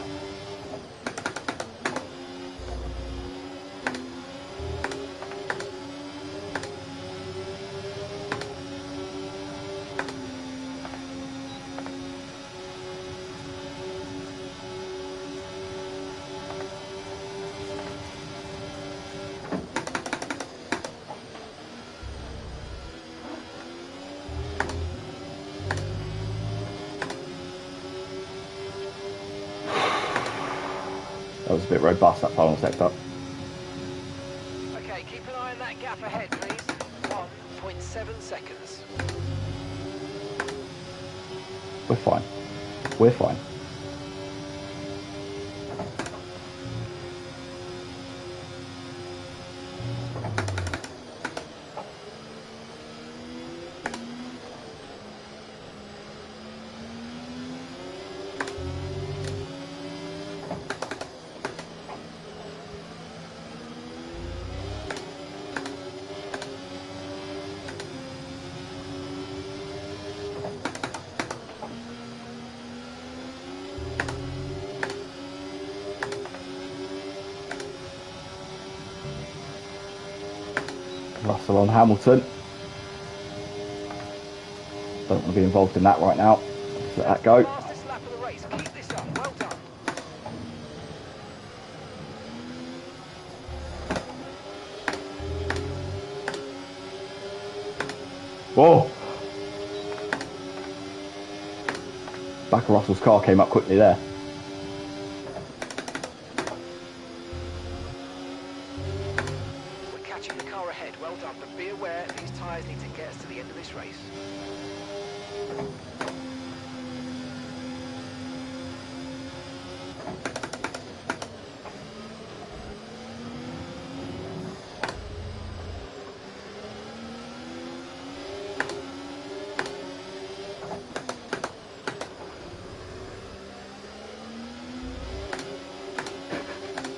That was a bit robust, that final sector. Okay, keep an eye on that gap ahead, please. 1.7 seconds. We're fine. We're fine. Russell on Hamilton. Don't want to be involved in that right now. Let's let that go. Fastest lap of the race. Keep this up. Well done. Whoa! Back of Russell's car came up quickly there. We're catching the car ahead. Well done, but be aware these tyres need to get us to the end of this race.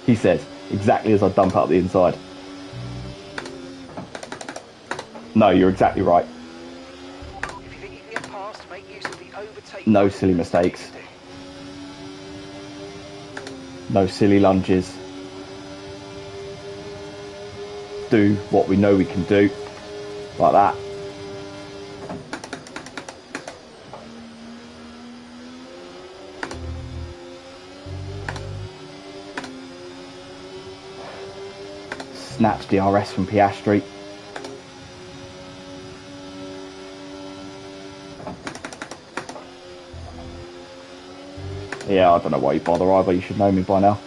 He says, exactly as I dump out the inside. No, you're exactly right. If you think you can get past, make use of the overtake. No silly mistakes. No silly lunges. Do what we know we can do. Like that. Snatch DRS from Piastri. Yeah, I don't know why you bother either. You should know me by now.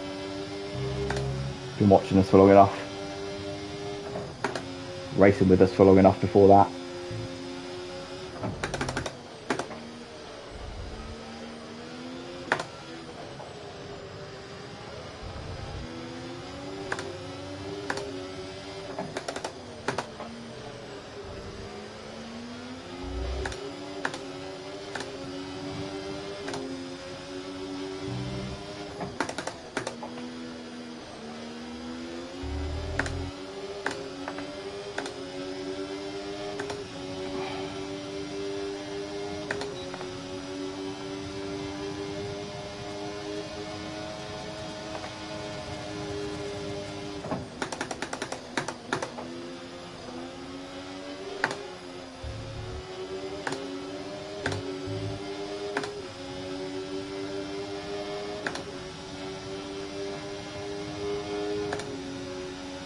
Been watching us for long enough. Racing with us for long enough before that.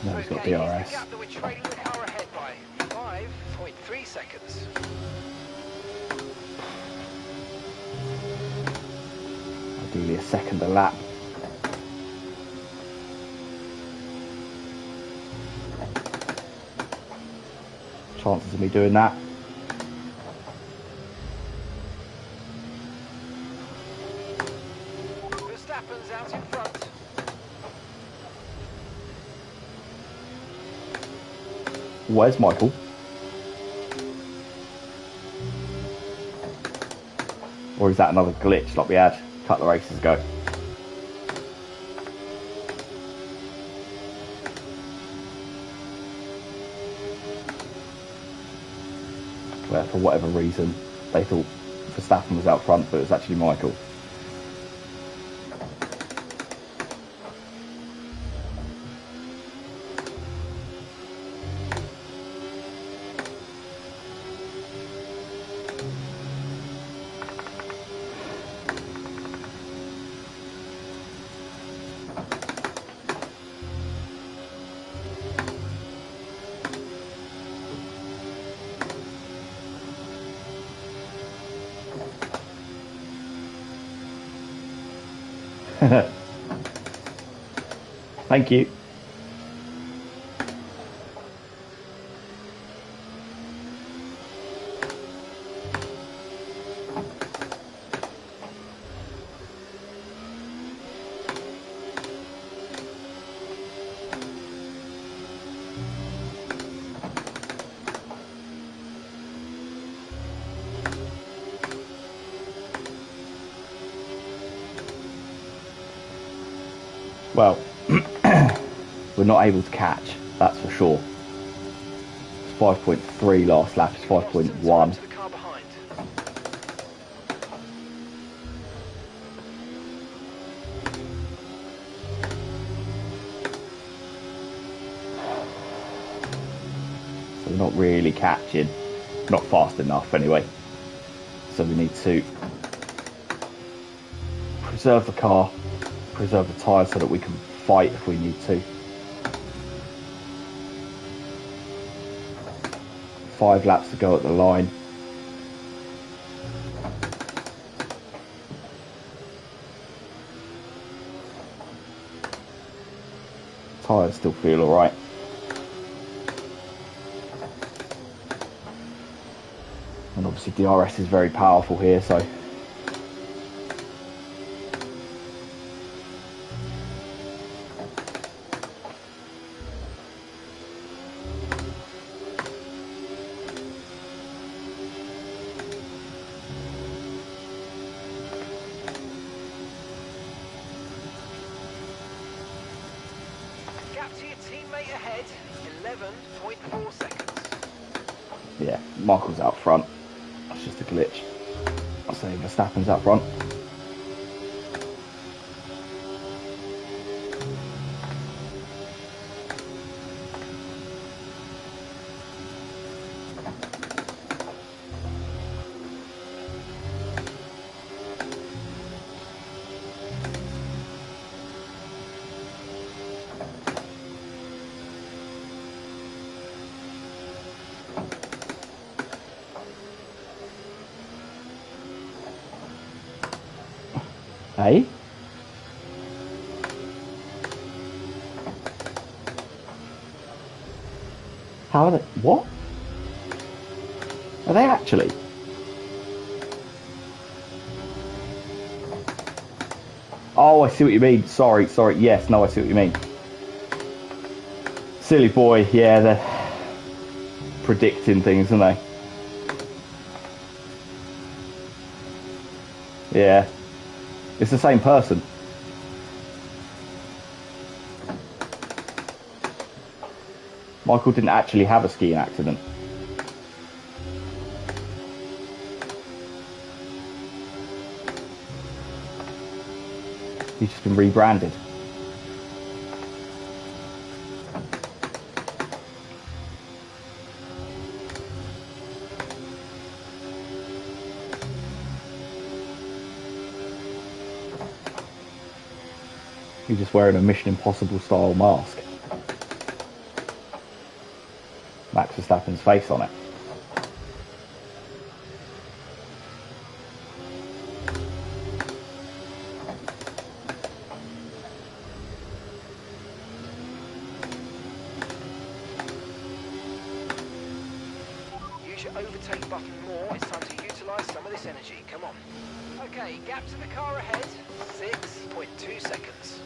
No, he's got Okay, here's the DRS. gap that we're trailing the car ahead by. 5.3 seconds. Ideally a second a lap. Chances of me doing that. Verstappen's out in front. Where's Michael? Or is that another glitch like we had a couple of races ago? Where for whatever reason they thought Verstappen was out front, but it was actually Michael. Thank you. Well, we're not able to catch, that's for sure. It's 5.3 last lap, it's 5.1. To the car behind. So we're not really catching, not fast enough anyway. So we need to preserve the car, preserve the tyres so that we can fight if we need to. 5 laps to go at the line. Tyres still feel alright. And obviously DRS is very powerful here, so Gap to your teammate ahead, 11.4 seconds. yeah, Michael's out front. That's just a glitch. I'll say Verstappen's out front. Hey? How are they? What? Are they actually? Oh, I see what you mean. Sorry. Yes, no, I see what you mean. Silly boy. Yeah, they're predicting things, aren't they? Yeah. It's the same person. Michael didn't actually have a skiing accident. He's just been rebranded. He's just wearing a Mission Impossible style mask. Max Verstappen's face on it. Use your overtake button more. It's time to utilise some of this energy. Come on. Okay, gap to the car ahead, 6.2 seconds.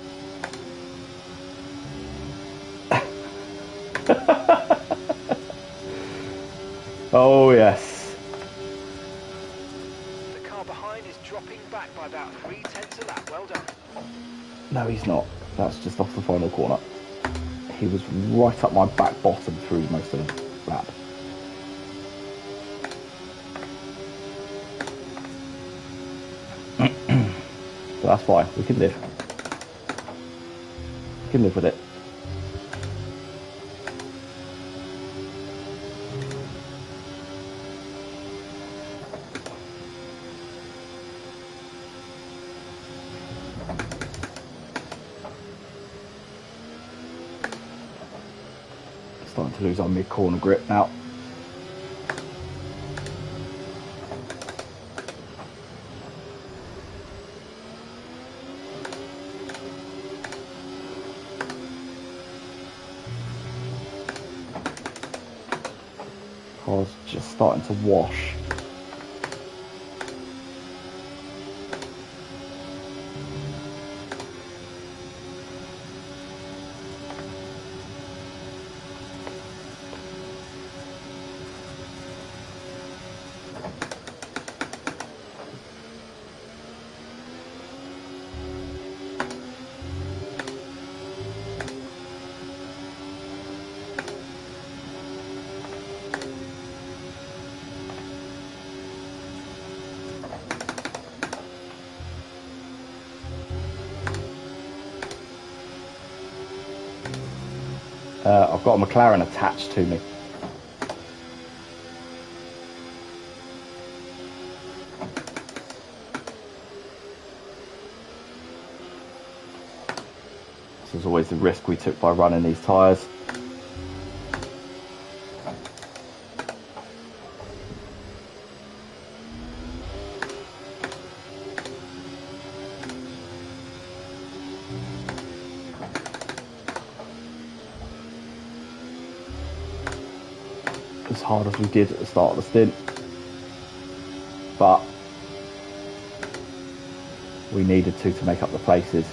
Oh, yes. The car behind is dropping back by about 3/10 of that. Well done. No, he's not. That's just off the final corner. He was right up my back bottom through most of the lap. But that's fine. We can live. We can live with it. Starting to lose our mid-corner grip now. Car's just starting to wash. I've got a McLaren attached to me. This is always the risk we took by running these tyres. As hard as we did at the start of the stint. but we needed to make up the places.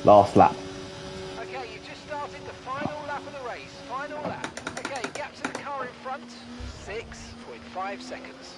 Last lap. Okay, you just started the final lap of the race. Final lap. Okay, gap to the car in front, 6.5 seconds.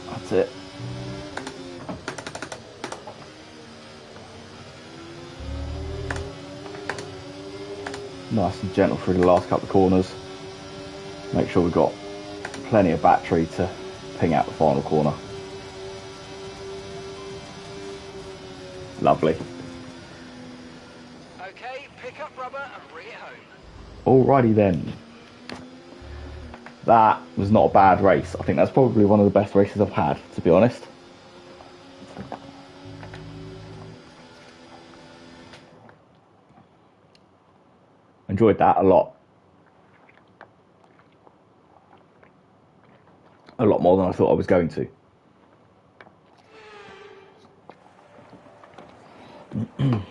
That's it. Nice and gentle through the last couple of corners. Make sure we've got plenty of battery to ping out the final corner. Lovely. Okay, pick up rubber and bring it home. Alrighty then. That was not a bad race. I think that's probably one of the best races I've had, to be honest. Enjoyed that a lot. A lot more than I thought I was going to. And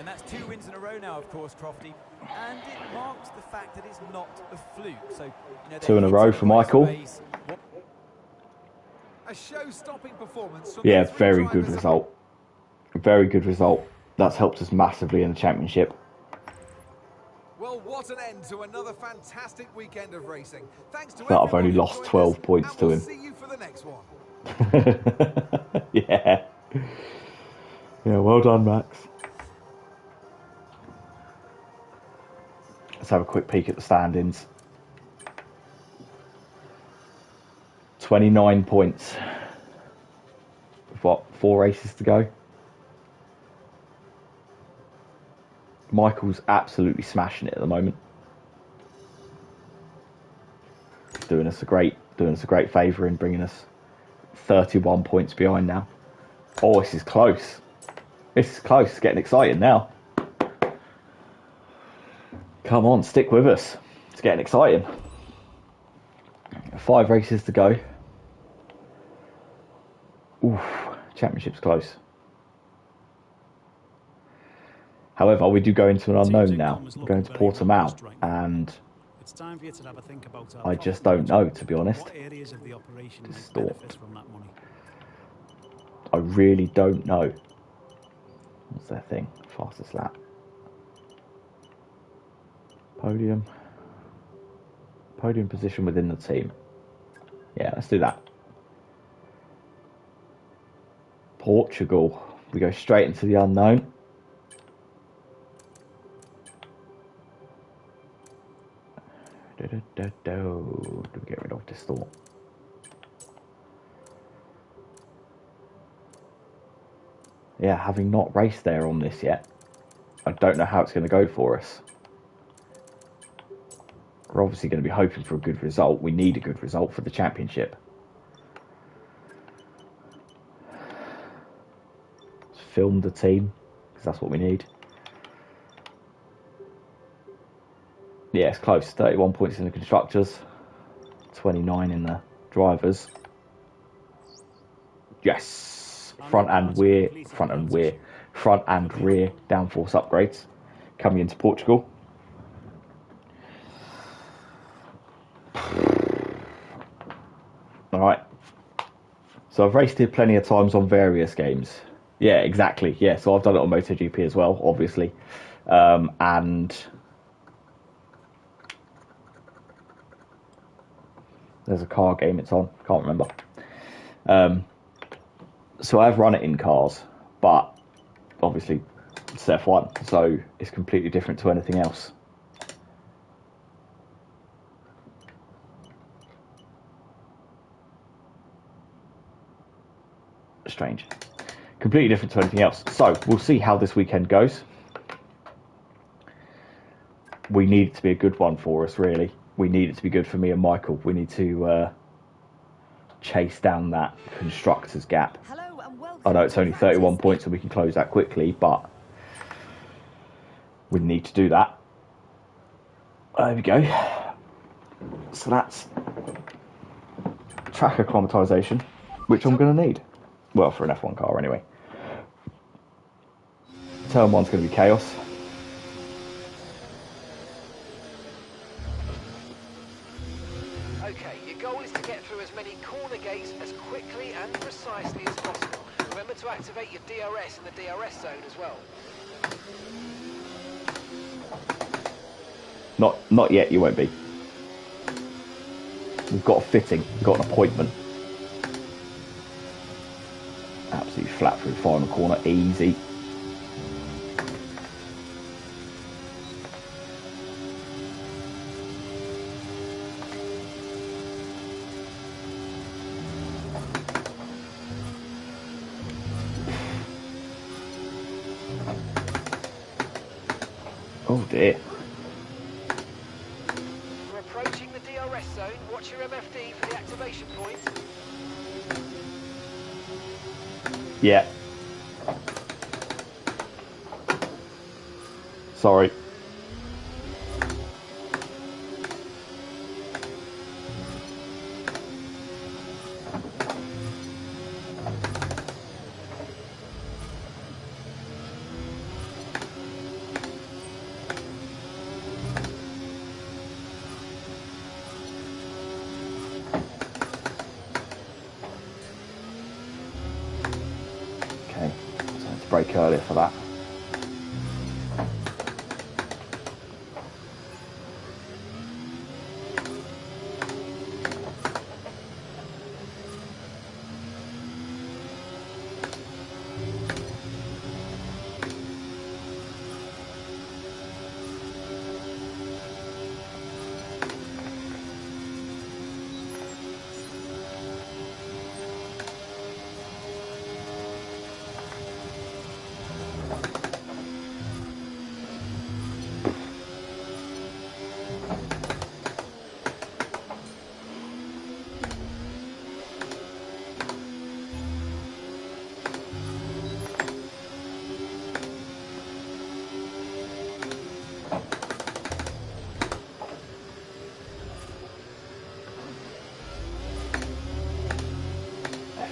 that's 2 wins in a row now, of course, Crofty. And it marks the fact that it's not a fluke. So, you know, 2 in a row for Michael. A show-stopping performance. Yeah, very good result. Very good result. That's helped us massively in the championship. Well, what an end to another fantastic weekend of racing. Thanks to I've only lost 12 points to him. See you for the next one. Yeah. Yeah, well done, Max. Let's have a quick peek at the standings. 29 points. We've got 4 races to go. Michael's absolutely smashing it at the moment. Doing us a great favour in bringing us 31 points behind now. Oh, this is close. This is close. It's getting exciting now. Come on, stick with us. It's getting exciting. 5 races to go. Oof, championship's close. However, we do go into an unknown now. We're going to Portugal, and I just don't know, to be honest. Distort. I really don't know. What's their thing? Fastest lap. Podium. Podium position within the team. Yeah, let's do that. Portugal. We go straight into the unknown. Do we get rid of Distort? Yeah, having not raced there on this yet, I don't know how it's going to go for us. We're obviously going to be hoping for a good result. We need a good result for the championship. Let's film the team, because that's what we need. Yeah, it's close. 31 points in the constructors, 29 in the drivers. Yes! Front and rear downforce upgrades coming into Portugal. Alright. So I've raced here plenty of times on various games. Yeah, exactly. Yeah, so I've done it on MotoGP as well, obviously. And there's a car game it's on. Can't remember. So I've run it in cars, but obviously it's F1, so it's completely different to anything else. strange. Completely different to anything else. So we'll see how this weekend goes. We need it to be a good one for us, really. We need it to be good for me and Michael. We need to chase down that constructors gap. Hello and welcome. I know it's only 31 points, so we can close that quickly, but we need to do that. There we go. So that's track acclimatization, which I'm going to need. Well, for an F1 car anyway. Turn 1's going to be chaos. Okay, your goal is to get through as many corner gates as quickly and precisely as possible. Remember to activate your DRS in the DRS zone as well. Not yet, you won't be. We've got a fitting, we've got an appointment. Absolutely flat through the final corner, easy. Oh dear. We're approaching the DRS zone. Watch your MFD for the activation point. Yeah. Sorry. Brake earlier for that.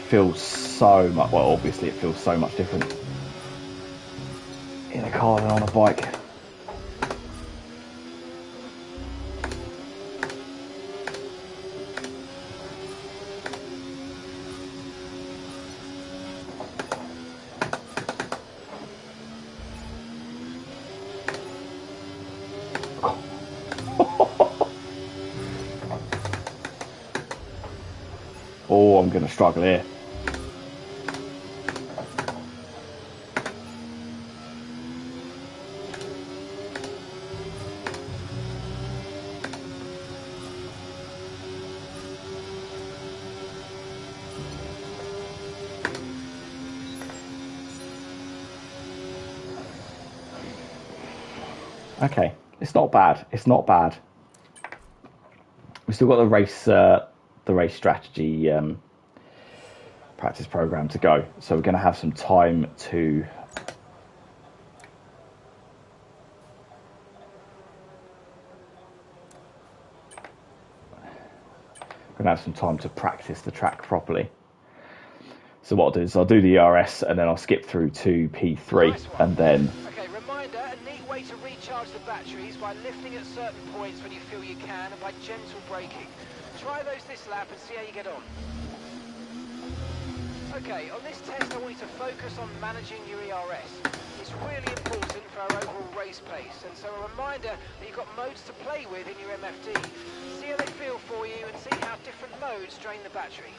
Feels so much, well obviously it feels so much different in a car than on a bike. Oh, I'm going to struggle here. Okay, it's not bad. It's not bad. We've still got the race strategy practice program to go, so we're going to have some time to practice the track properly. So what I'll do is I'll do the ERS and then I'll skip through to P3 and then. Okay, reminder, a neat way to recharge the batteries by lifting at certain points when you feel you can and by gentle braking. Try those this lap and see how you get on. Okay, on this test I want you to focus on managing your ERS. It's really important for our overall race pace, and so a reminder that you've got modes to play with in your MFD. See how they feel for you and see how different modes drain the battery.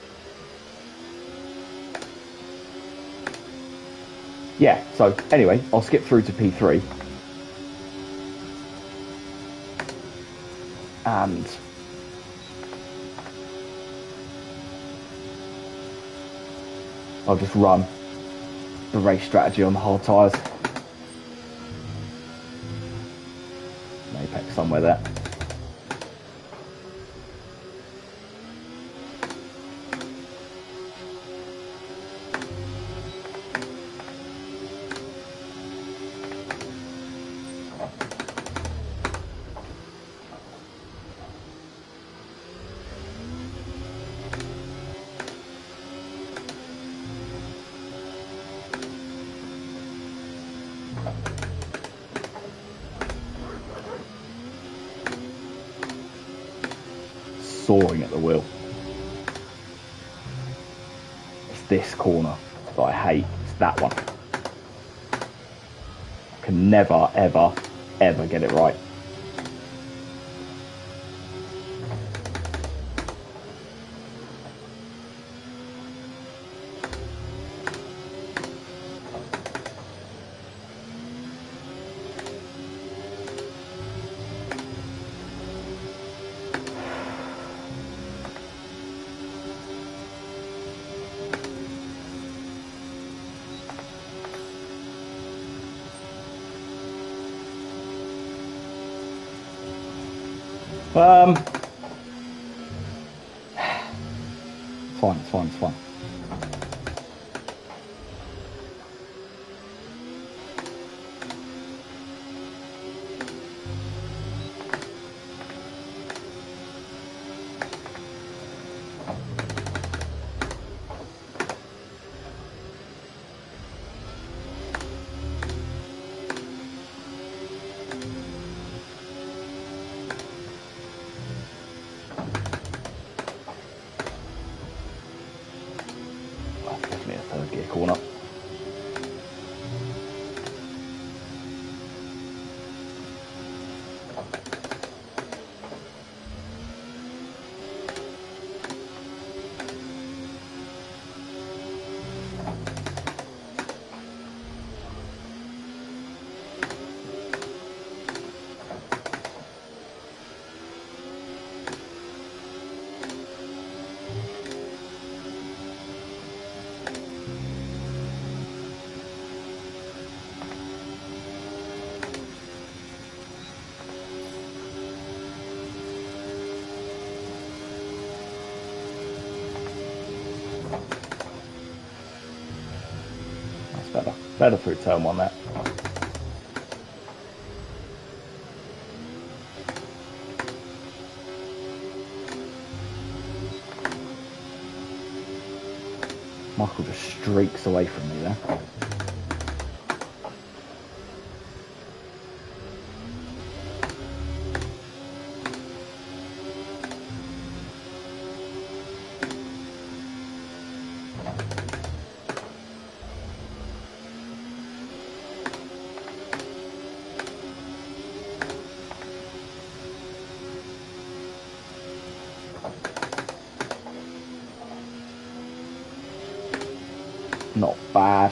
Yeah, so anyway, I'll skip through to P3. And I'll just run the race strategy on the hard tyres. Apex somewhere there. Soaring at the wheel. It's this corner that I hate. It's that one. I can never, ever, ever get it right. It's fine, it's fine. Definitely a third gear corner. Better through turn one there. Michael just streaks away from me there. Not bad.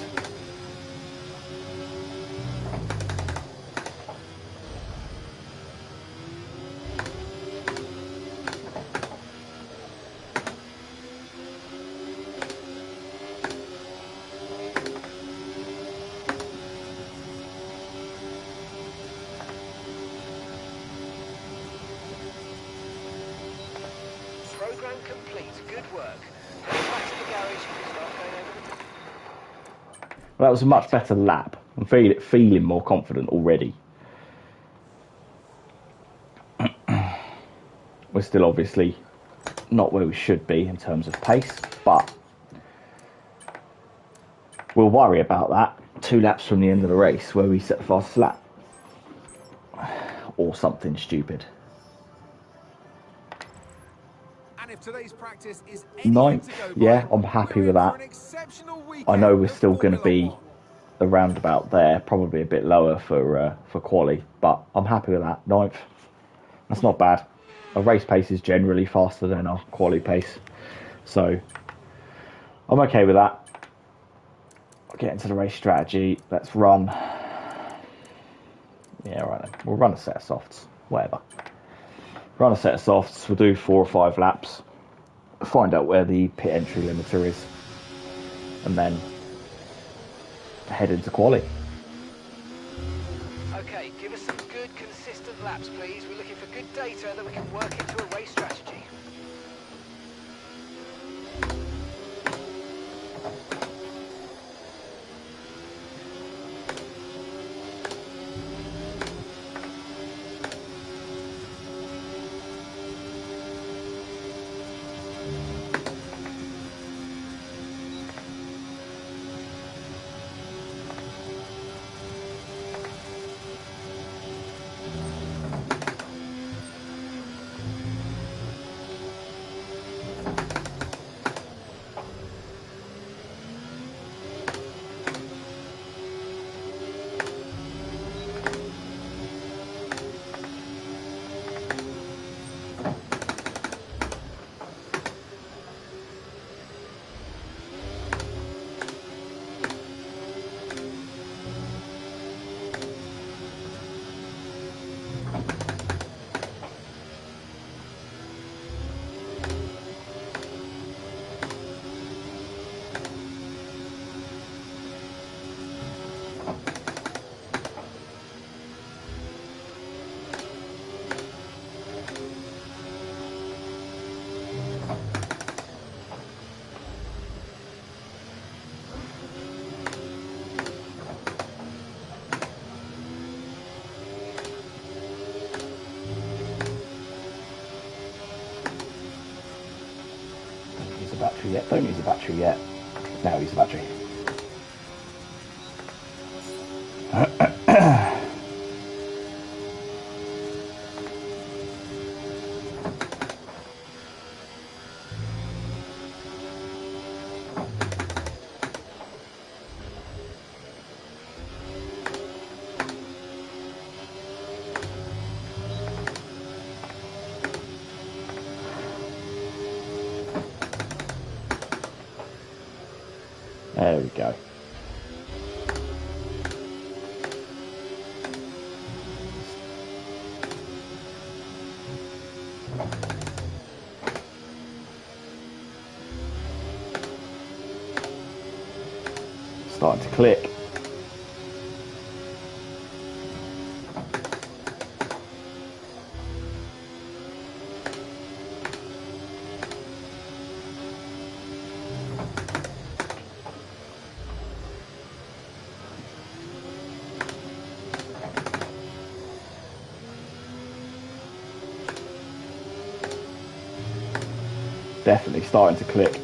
Program complete. Good work. Now back to the garage and start going over the... Well, that was a much better lap. I'm feeling more confident already. We're still obviously not where we should be in terms of pace, but we'll worry about that 2 laps from the end of the race where we set the fastest lap. Or something stupid. And if today's practice is 9th, yeah, I'm happy with that. I know we're still going to be around about there, probably a bit lower for quali, but I'm happy with that. 9th, that's not bad. Our race pace is generally faster than our quali pace, so I'm okay with that. I'll get into the race strategy. Let's run. Yeah, right then. We'll run a set of softs, whatever. Run a set of softs. We'll do 4 or 5 laps. Find out where the pit entry limiter is. and then head into quali. Okay, give us some good, consistent laps, please. We're looking for good data that we can work into a race strategy. Battery yet. Don't use the battery yet. Now use the battery. There we go. Starting to click. Definitely starting to click.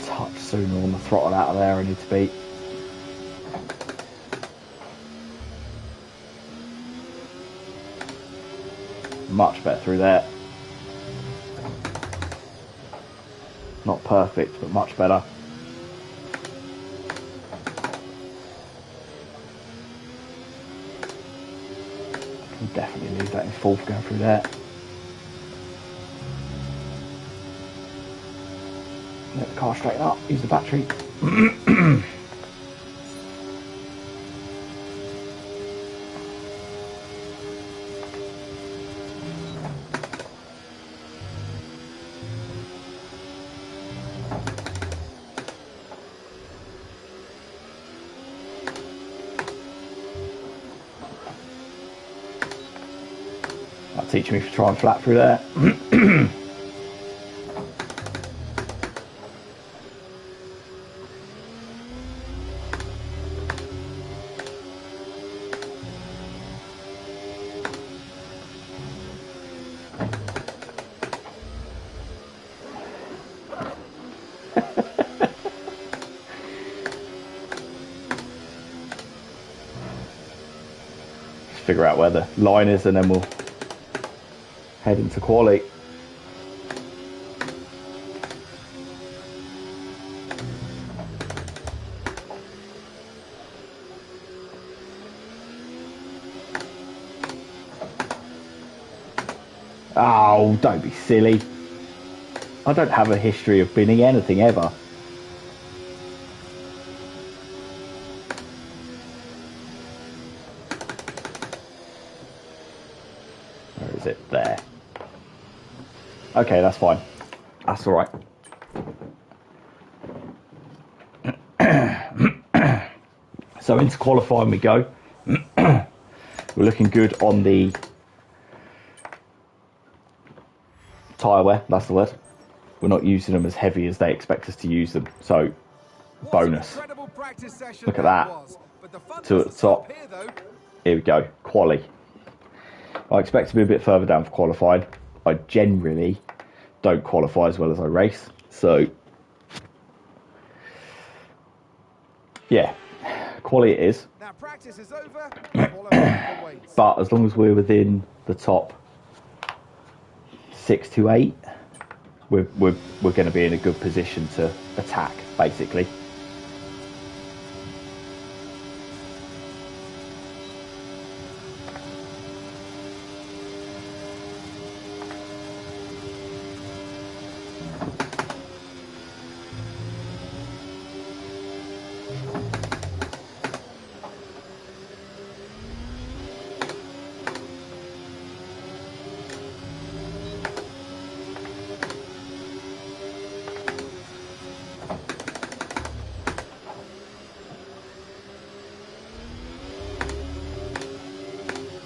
Touch sooner on the throttle out of there I need to be. Much better through there. Not perfect, but much better. Can definitely leave that in fourth going through there. Let the car straighten up, use the battery. That'll teach me to try and flat through there. figure out where the line is, and then we'll head into quali. Oh, don't be silly. I don't have a history of binning anything ever. Where is it? There. Okay, that's fine. That's all right. So into qualifying we go. We're looking good on the tyre wear, that's the word. We're not using them as heavy as they expect us to use them, so bonus. Look at that. Two at the top. Here we go, quali. I expect to be a bit further down for qualifying. I generally don't qualify as well as I race, so yeah, quali it is. Now practice is over. But as long as we're within the top 6 to 8, we're going to be in a good position to attack, basically.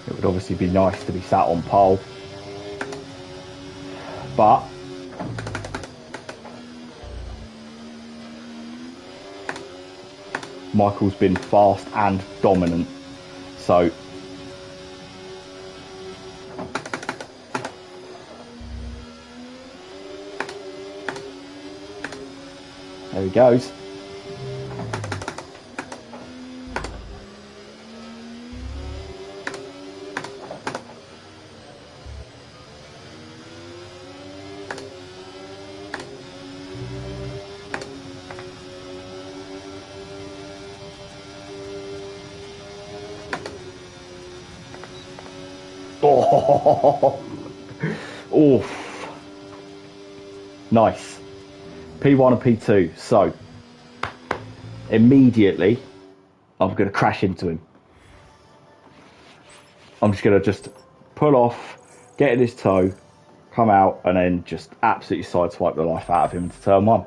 It would obviously be nice to be sat on pole, but Michael's been fast and dominant, so there he goes. Oh, oof. Nice. P1 and P2. So, immediately, I'm going to crash into him. I'm just going to pull off, get in his toe, come out, and then just absolutely sideswipe the life out of him into turn 1.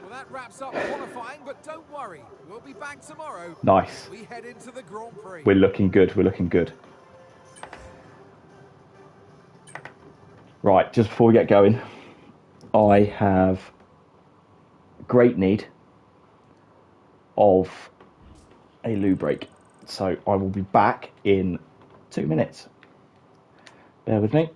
Well, that wraps up qualifying, but don't worry, we'll be back tomorrow. Nice. We head into the Grand Prix. We're looking good. We're looking good. Right, just before we get going, I have great need of a loo break. So I will be back in 2 minutes. Bear with me.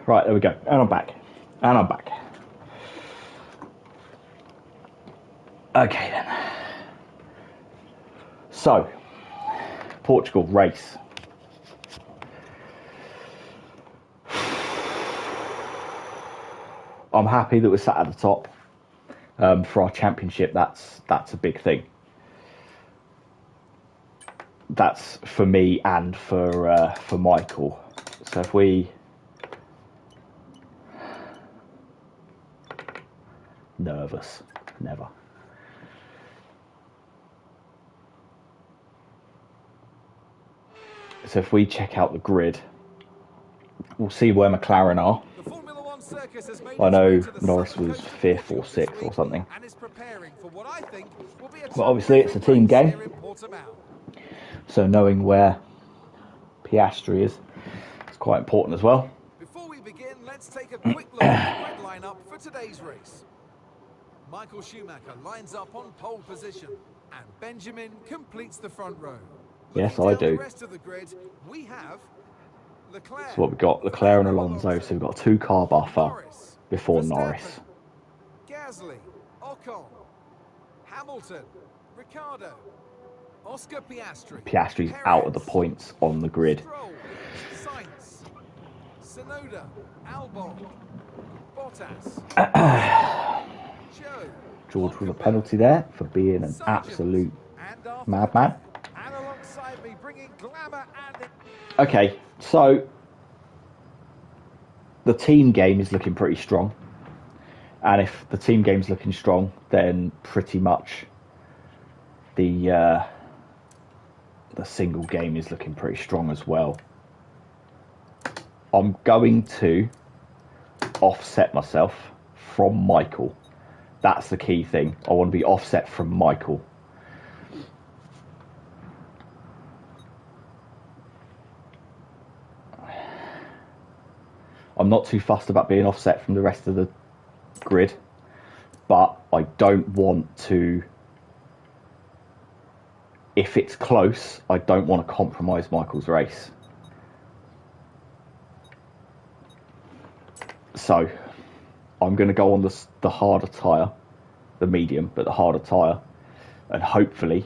Right, there we go. And I'm back. And I'm back. Okay then. So, Portugal race. I'm happy that we're sat at the top. For our championship, that's a big thing. That's for me and for Michael. So if we nervous, never. So if we check out the grid, we'll see where McLaren are. The Formula One circus has made I know its way to the Norris southern was coast of 5th or Portugal this 6th or week something. and is preparing for what I think will be a But obviously it's a terrific team race game. here in Portimao. So knowing where Piastri is quite important as well. Before we begin, let's take a quick look at the grid lineup for today's race. Michael Schumacher lines up on pole position, and Benjamin completes the front row. Yes, Looking I down do. the rest of the grid, we have Leclerc. So what we've got, Leclerc and Alonso, so we've got a 2-car buffer Norris, before Verstappen, Norris. Gasly, Ocon, Hamilton, Ricciardo, Oscar Piastri. Piastri's Perez, out of the points on the grid. Stroll, Sainz, Tsunoda, Albon, Bottas, Joe, George with a penalty there for being an absolute madman. And alongside me, bringing glamour and Okay, so the team game is looking pretty strong. And if the team game's looking strong, then pretty much the single game is looking pretty strong as well. I'm going to offset myself from Michael. That's the key thing. I want to be offset from Michael. I'm not too fussed about being offset from the rest of the grid, but I don't want to, if it's close, I don't want to compromise Michael's race. So I'm going to go on the harder tyre, the medium, but the harder tyre, and hopefully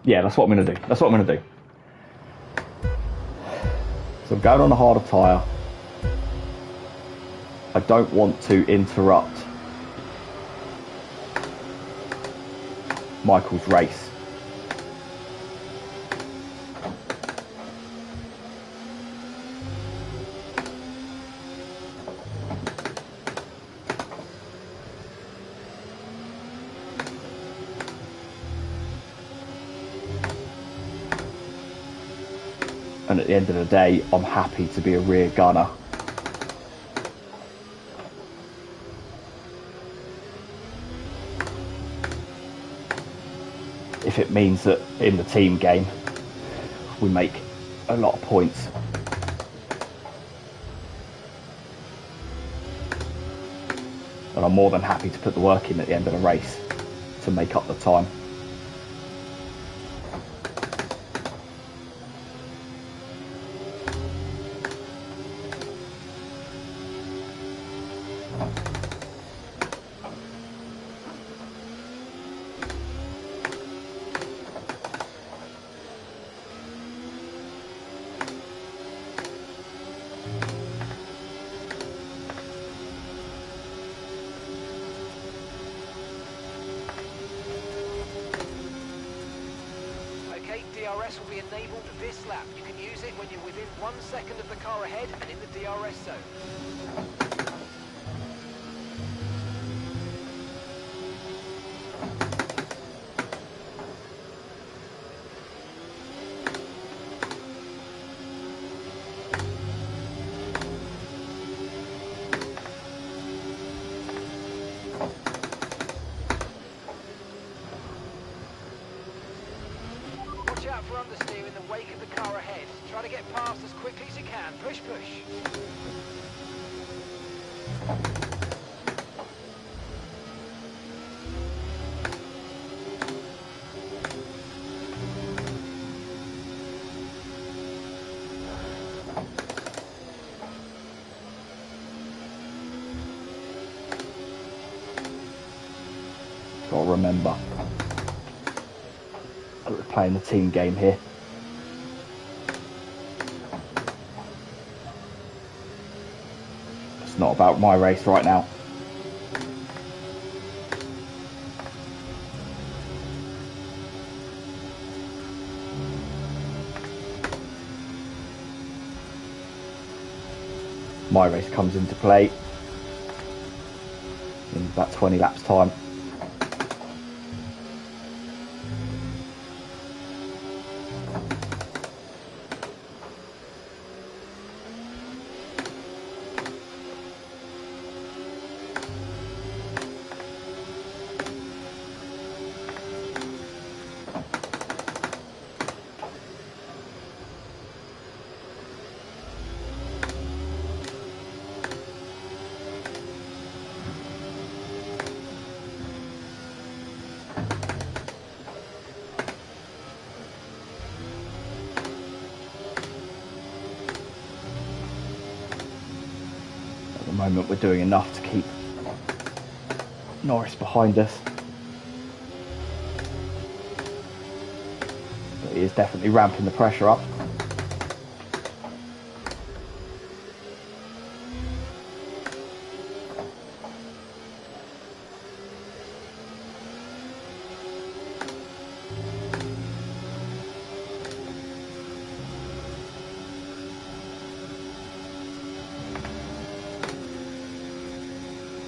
yeah, that's what I'm going to do. That's what I'm going to do. So I'm going on a harder tyre. I don't want to interrupt Michael's race. And at the end of the day, I'm happy to be a rear gunner. If it means that in the team game, we make a lot of points. And I'm more than happy to put the work in at the end of the race to make up the time. DRS will be enabled this lap. You can use it when you're within 1 second of the car ahead and in the DRS zone. Watch out for understeer in the wake of the car ahead. Try to get past as quickly as you can. Push, push. Got to remember that we're playing the team game here. It's not about my race right now. My race comes into play in about 20 laps time. At the moment we're doing enough to keep Norris behind us, but he is definitely ramping the pressure up.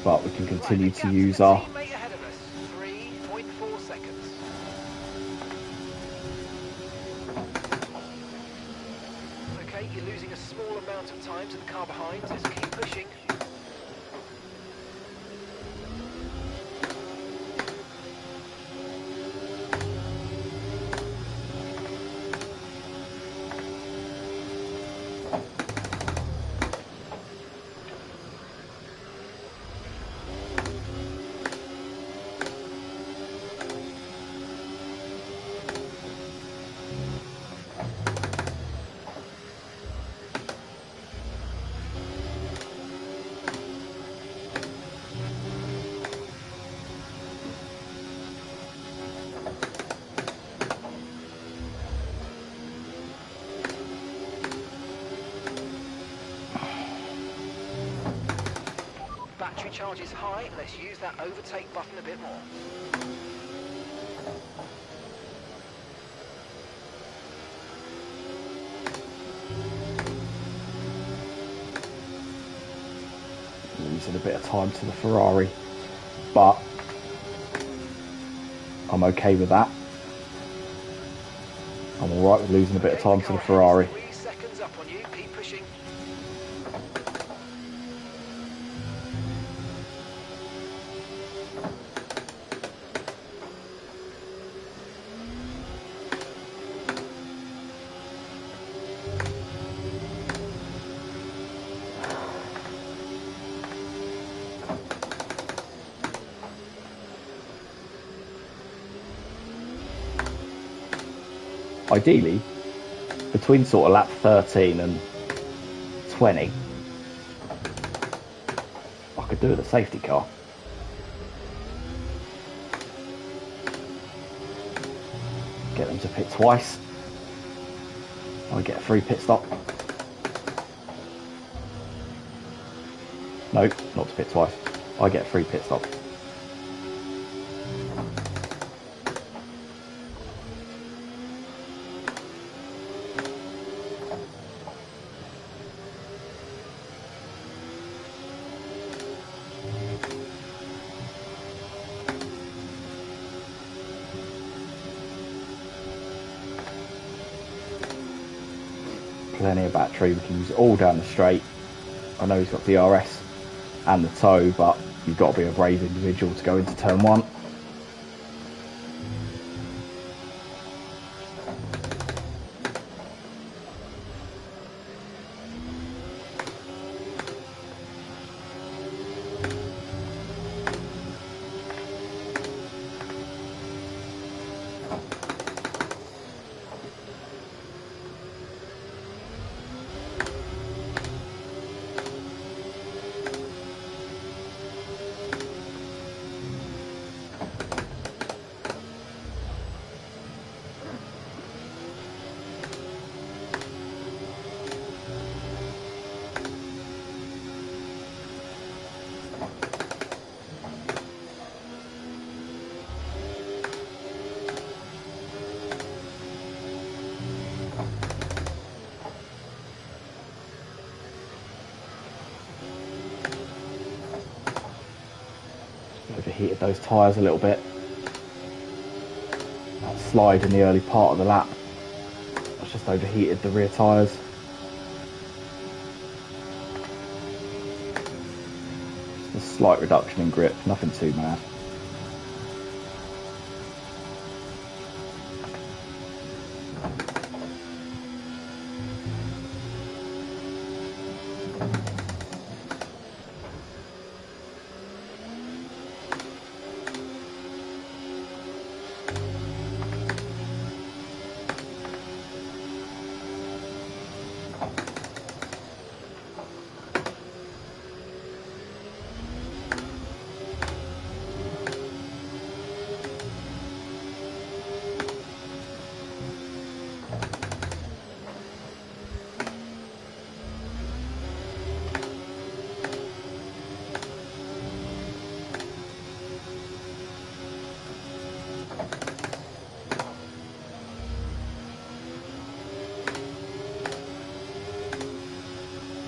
But we can continue to use our teammate ahead of us, 3.4 seconds. Okay, you're losing a small amount of time to the car behind. Just keep pushing. Battery charge is high. Let's use that overtake button a bit more. losing a bit of time to the Ferrari, but I'm okay with that. I'm alright with losing a bit of time to the Ferrari. 3 seconds up on you. Keep pushing. Ideally, between sort of lap 13 and 20, I could do with a safety car. Get them to pit twice. I get a free pit stop. No, not to pit twice. I get a free pit stop. Plenty of battery, we can use it all down the straight. I know he's got DRS and the tow, but you've got to be a brave individual to go into turn one. overheated those tyres a little bit. That slide in the early part of the lap, I've just overheated the rear tyres. Just a slight reduction in grip, nothing too mad.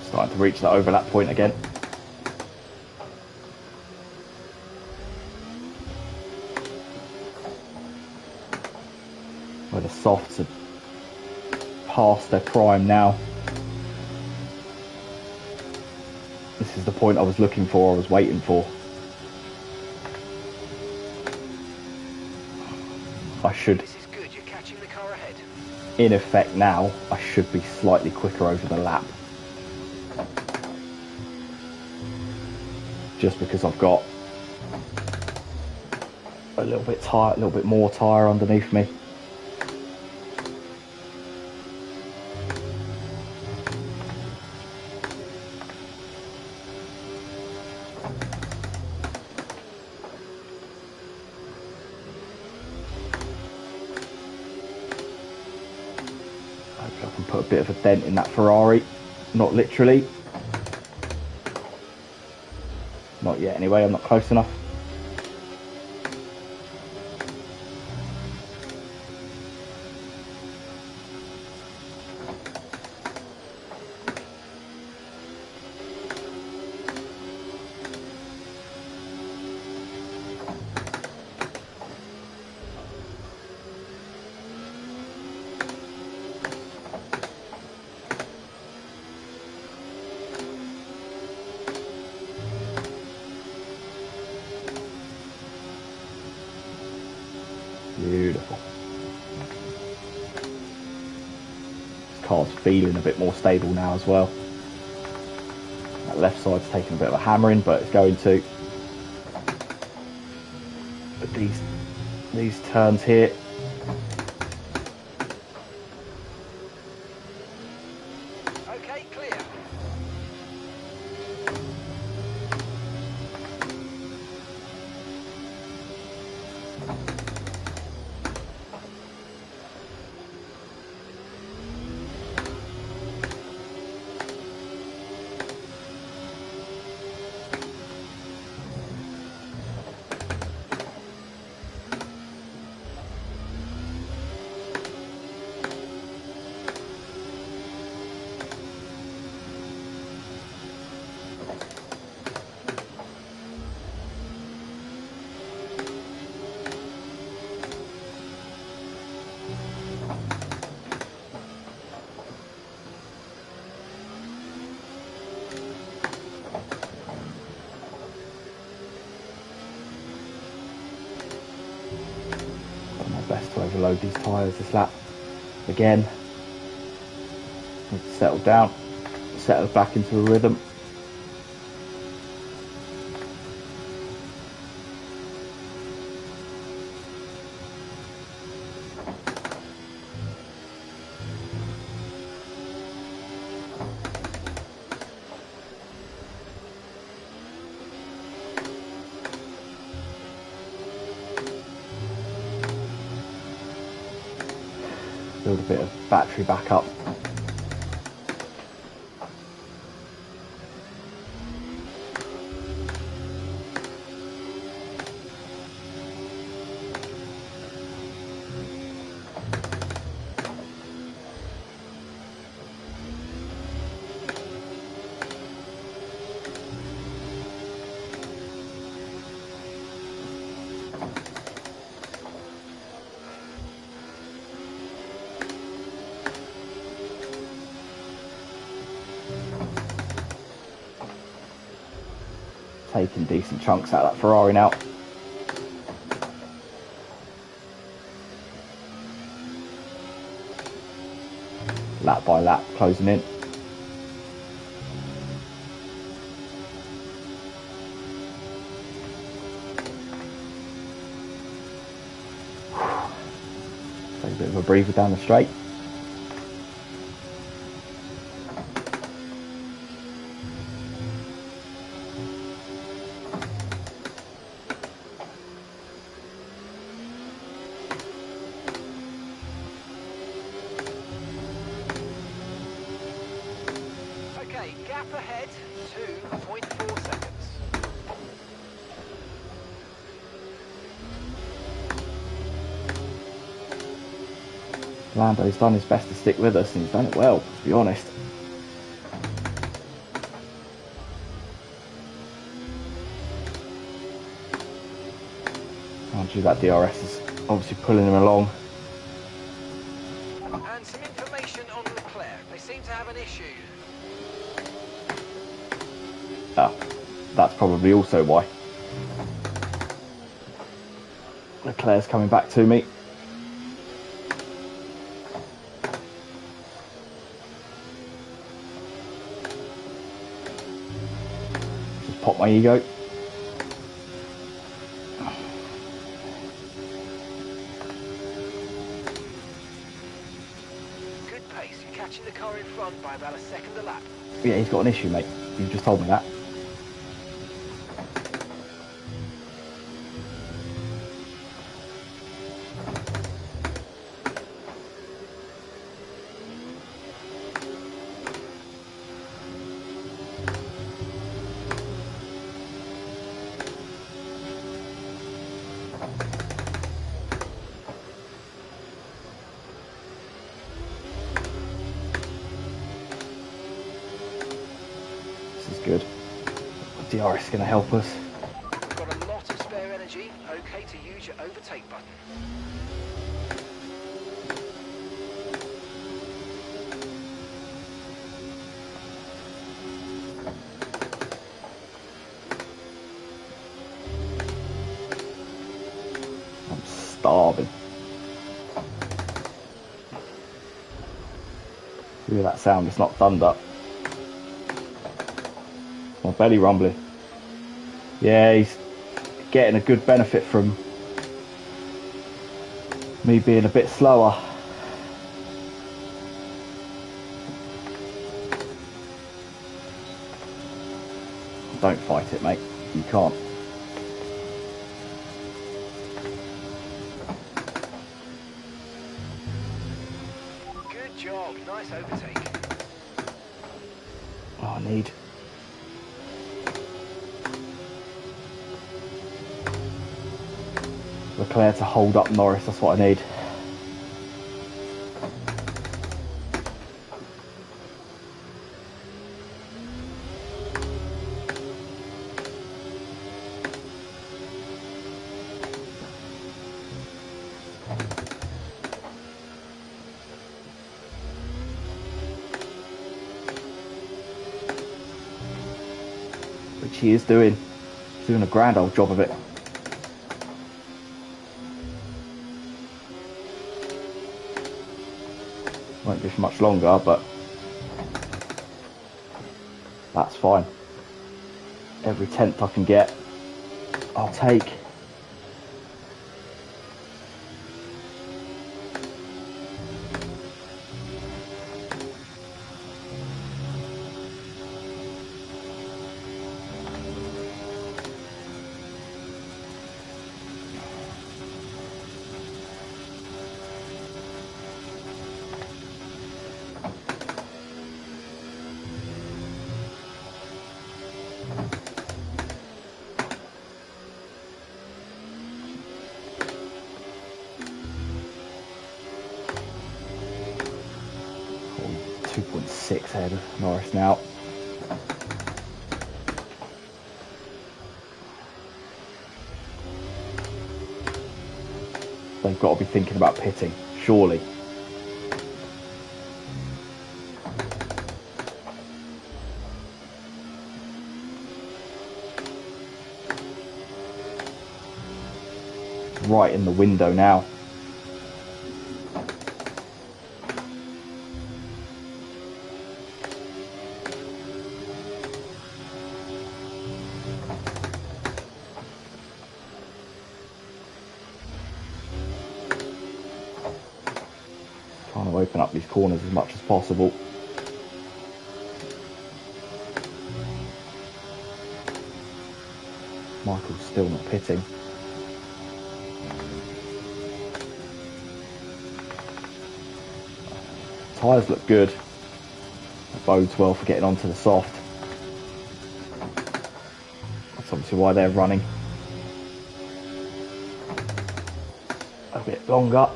Starting to reach that overlap point again. Where the softs are past their prime now. This is the point I was looking for, I was waiting for. I should, This is good, you're catching the car ahead. in effect now, I should be slightly quicker over the lap. Just because I've got a little bit more tyre underneath me. Hopefully I can put a bit of a dent in that Ferrari, not literally. Not yet anyway, I'm not close enough. Beautiful. This car's feeling a bit more stable now as well. That left side's taking a bit of a hammering, but it's going to. But these turns here, Okay, clear. done my best to overload these tyres this lap. Again, need to settle down, settle back into a rhythm. Build a bit of battery backup. Taking decent chunks out of that Ferrari now. Lap by lap, closing in. Take a bit of a breather down the straight. Okay, gap ahead, 2.4 seconds. Lando's done his best to stick with us and he's done it well, to be honest. Mind you, that DRS is obviously pulling him along. And some information on Leclerc. They seem to have an issue. Ah, that's probably also why. Leclerc's coming back to me. Just pop my ego. Good pace. You're catching the car in front by about a second a lap. Yeah, he's got an issue, mate. You just told me that. This is good. DRS is going to help us. You've got a lot of spare energy. Okay to use your overtake button. I'm starving. Hear that sound? It's not thunder. My belly rumbling. Yeah, he's getting a good benefit from me being a bit slower. Don't fight it, mate. You can't. Good job. Nice overtake. Oh, I need. Leclerc to hold up Norris, that's what I need. Which he is doing. He's doing a grand old job of it. Won't be for much longer, but that's fine. Every tenth I can get, I'll take. Oh, 2.6 ahead of Norris now. They've got to be thinking about pitting, surely. right in the window now. Trying to open up these corners as much as possible. Michael's still not pitting. Tyres look good. That bodes well for getting onto the soft. That's obviously why they're running a bit longer.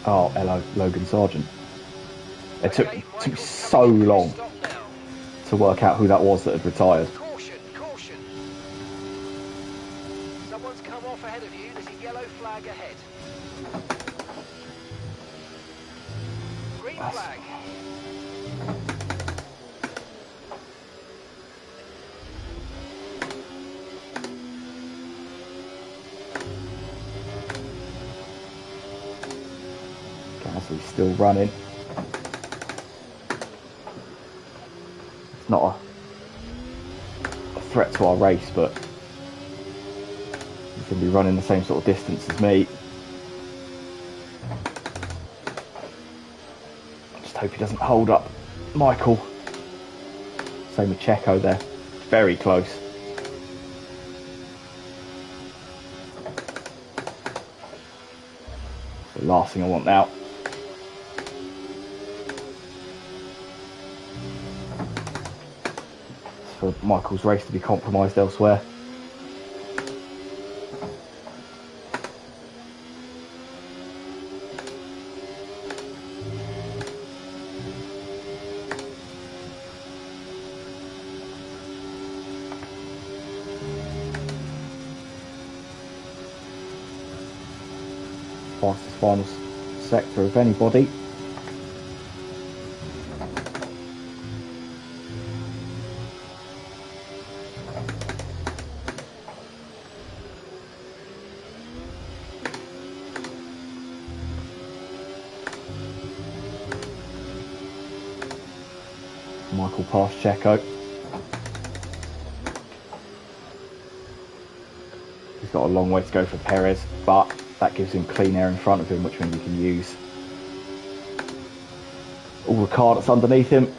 Oh, hello, Logan Sargent. It took me so long to work out who that was that had retired. Caution, caution. Someone's come off ahead of you. There's a yellow flag ahead. Green flag. Gasly's still running. It's not a threat to our race, but he's going to be running the same sort of distance as me. I just hope he doesn't hold up Michael. Same with Checo there. Very close. The last thing I want now. For Michael's race to be compromised elsewhere. Fastest final sector of anybody. Michael past Checo. He's got a long way to go for Perez, but that gives him clean air in front of him, which means he can use all the car that's underneath him.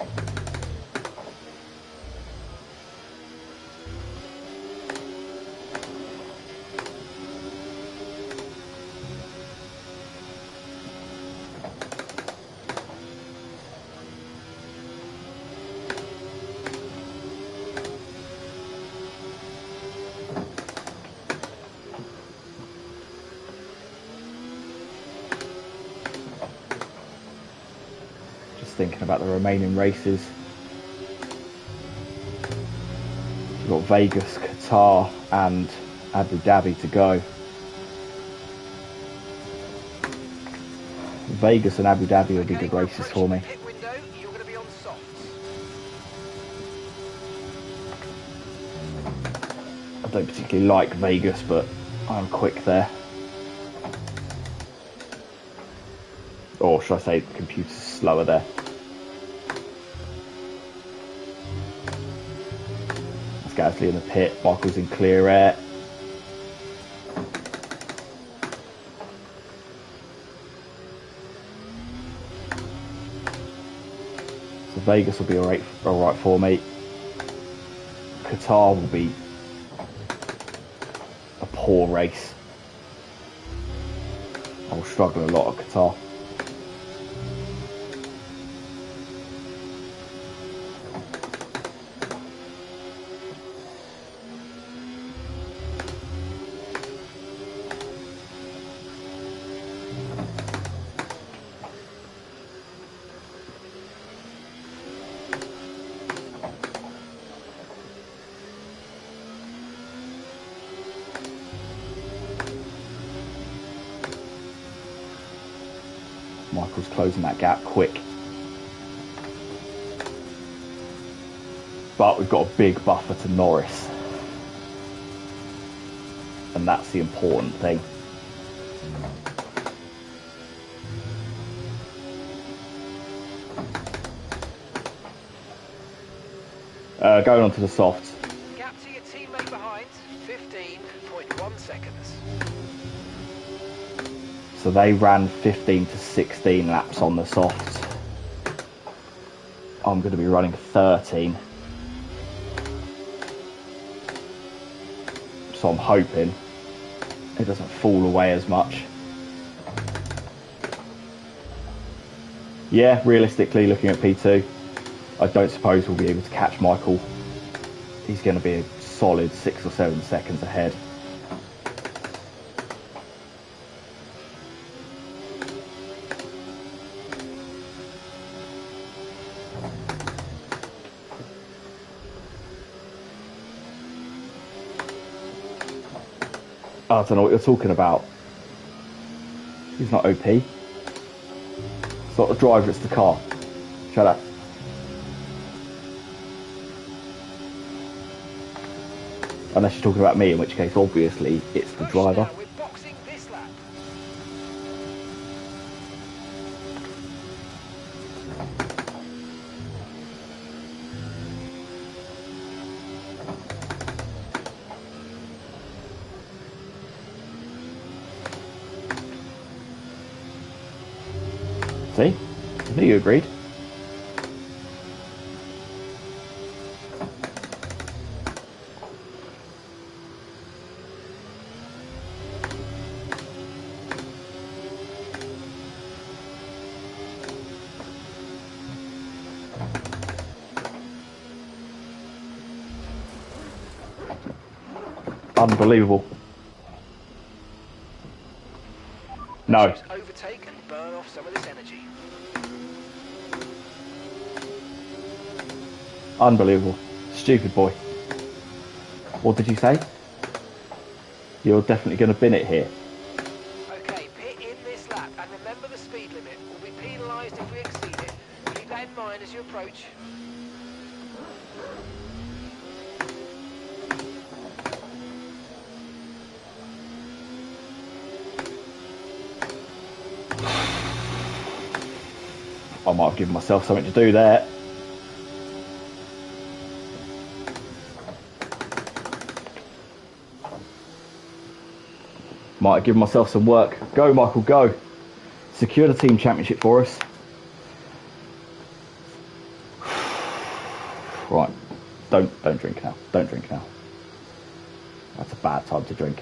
Thinking about the remaining races. We've got Vegas, Qatar and Abu Dhabi to go. Vegas and Abu Dhabi will be good races for me. I don't particularly like Vegas, but I'm quick there. Or should I say the computer's slower there. Gasly in the pit, Michael's in clear air. So Vegas will be all right for me. Qatar will be a poor race. I will struggle a lot at Qatar. Michael's closing that gap quick. But we've got a big buffer to Norris. And that's the important thing. Going on to the softs. Gap to your teammate behind, 15.1 seconds. So they ran 15 to 16 laps on the softs. I'm going to be running 13. So I'm hoping it doesn't fall away as much. Yeah, realistically, looking at P2, I don't suppose we'll be able to catch Michael. He's going to be a solid 6 or 7 seconds ahead. I don't know what you're talking about. He's not OP. It's not the driver, it's the car. Shut up. Unless you're talking about me, in which case, obviously, it's the driver. We're boxing this lap. See? I knew you agreed. Unbelievable. No. Just overtake and burn off some of this energy. Unbelievable. Stupid boy. What did you say? You're definitely going to bin it here. Okay, pit in this lap and remember the speed limit. We'll be penalised if we exceed it. Keep that in mind as you approach. I might have given myself something to do there. Might have given myself some work. Go, Michael, go. Secure the team championship for us. Right. Don't drink now. Don't drink now. That's a bad time to drink.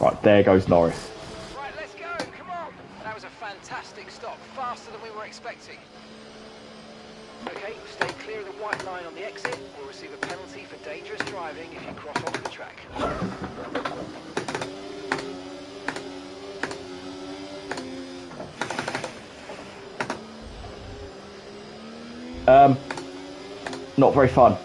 Right, there goes Norris. Right, let's go. Come on. That was a fantastic stop. Faster than we were expecting. Okay, stay clear of the white line on the exit. We'll receive a penalty for dangerous driving if you cross off the track. Not very fun.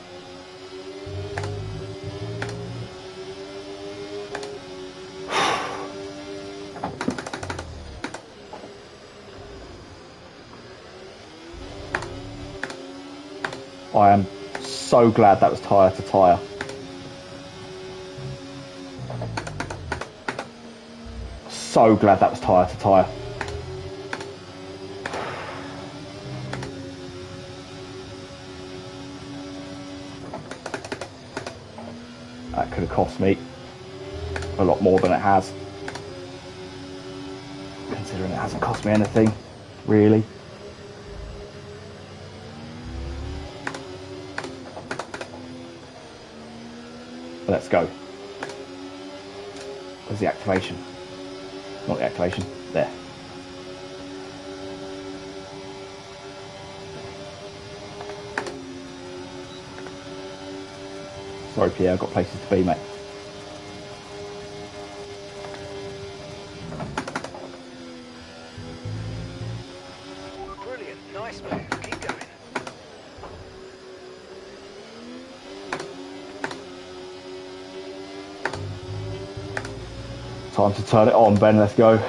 I am so glad that was tyre to tyre. So glad that was tyre to tyre. That could have cost me a lot more than it has. Considering it hasn't cost me anything. Really? Let's go. Where's the activation? Not the activation. There. Sorry, Pierre, I've got places to be, mate. Brilliant, nice move. Keep going. Time to turn it on, Ben. Let's go.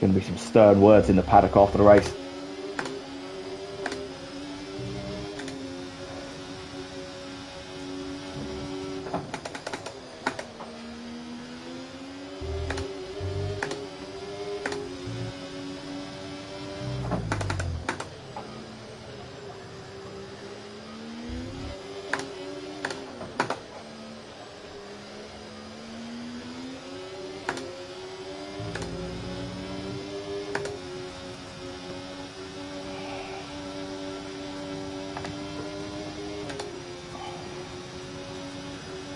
Going to be some stern words in the paddock after the race.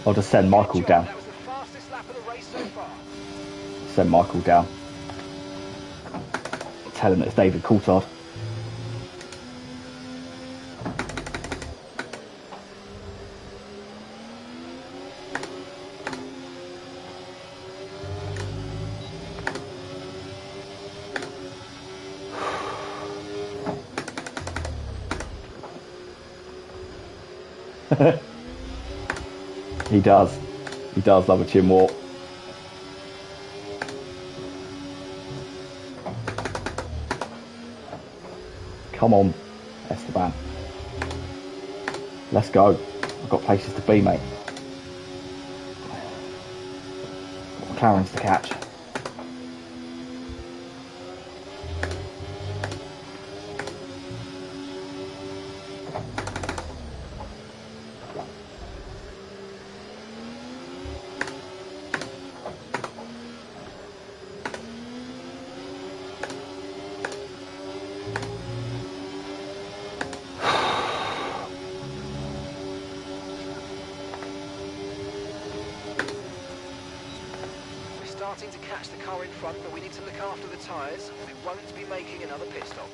I'll just send Michael Good job. down. That was the fastest lap of the race so far. Send Michael down. Tell him it's David Coulthard. He does. He does love a chin walk. Come on, Esteban. Let's go. I've got places to be, mate. Got McLarens to catch. Starting to catch the car in front, but we need to look after the tyres. We won't be making another pit stop.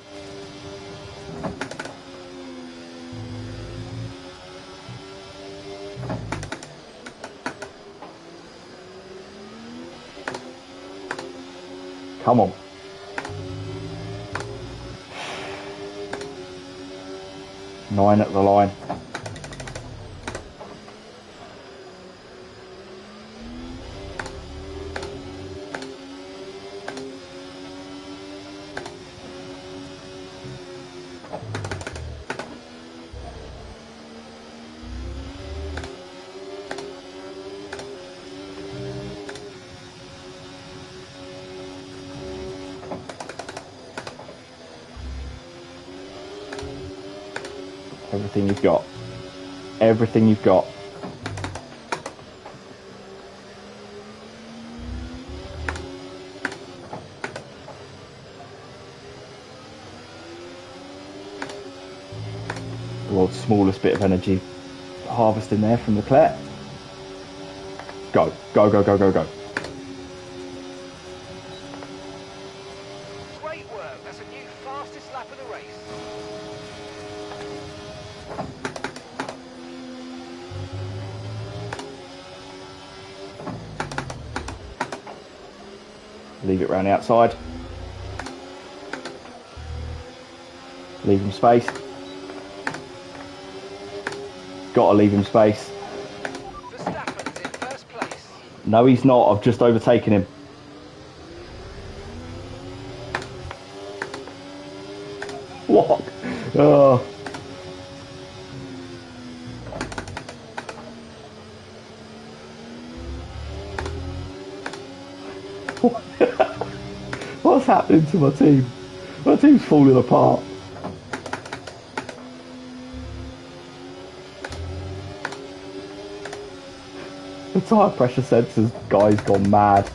Come on. Nine at the line. Everything you've got. Everything you've got. The world's smallest bit of energy harvesting there from Leclerc. Go, go, go, go, go, go. Great work. That's a new fastest lap of the race. Leave it round the outside. Leave him space. Got to leave him space. Verstappen's in first place. No, he's not. I've just overtaken him. What? Oh. What's happening to my team? My team's falling apart. The tyre pressure sensors guy's gone mad.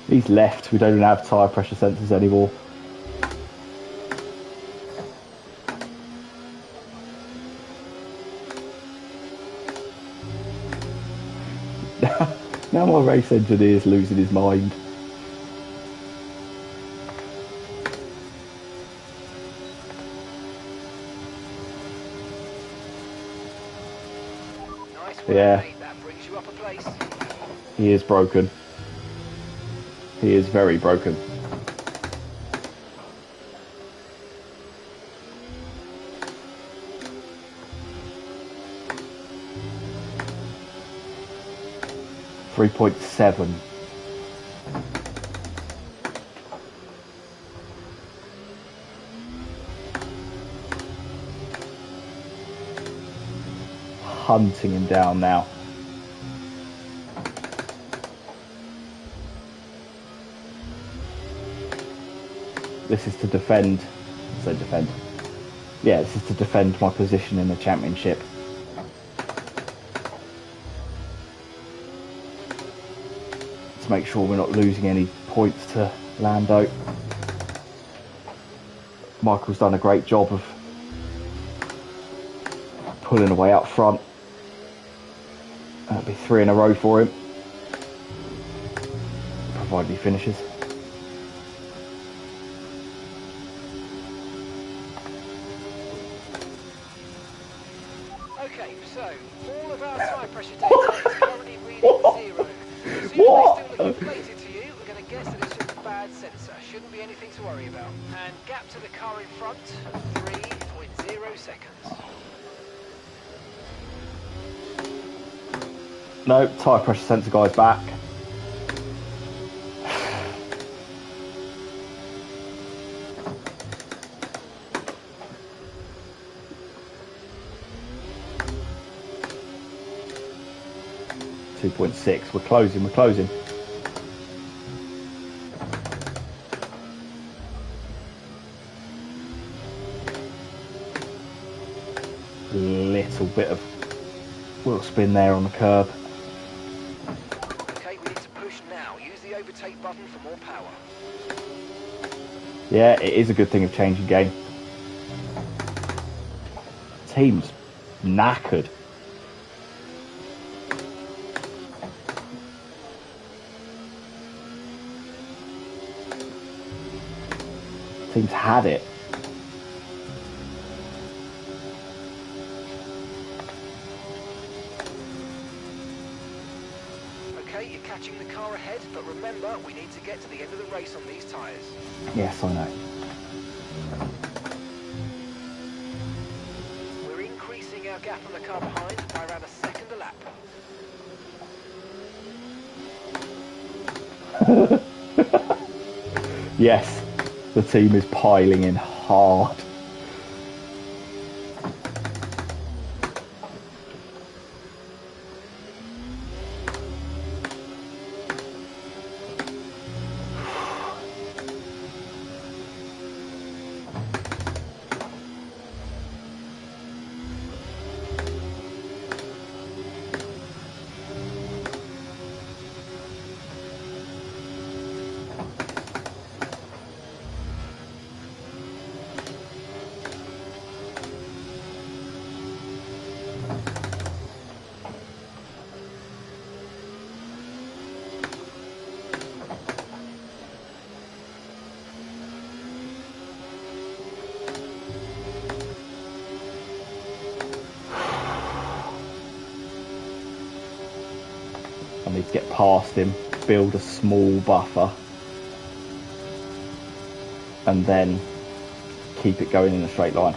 He's left. We don't even have tyre pressure sensors anymore. Now my race engineer's losing his mind. Nice work, Yeah. mate. That brings you up a place. He is broken. He is very broken. .7. Hunting him down now. This is to defend. So defend. Yeah, this is to defend my position in the championship. To make sure we're not losing any points to Lando. Michael's done a great job of pulling away up front. That'll be 3 in a row for him, provided he finishes. Okay, so all of our tyre pressure data is currently reading 0. Assuming What? they still look inflated to you, we're going to guess that it's just a bad sensor. Shouldn't be anything to worry about. And gap to the car in front, 3.0 seconds. No, tyre pressure sensor guy's back. .6. We're closing. Little bit of wheel spin there on the curb. Okay, we need to push now. Use the overtake button for more power. Yeah, it is a good thing of changing game. Team's knackered. Team's had it. Okay, you're catching the car ahead, but remember, we need to get to the end of the race on these tyres. Yes, I know. We're increasing our gap on the car behind by around a second a lap. Yes, the team is piling in hard. I need to get past him, build a small buffer, and then keep it going in a straight line.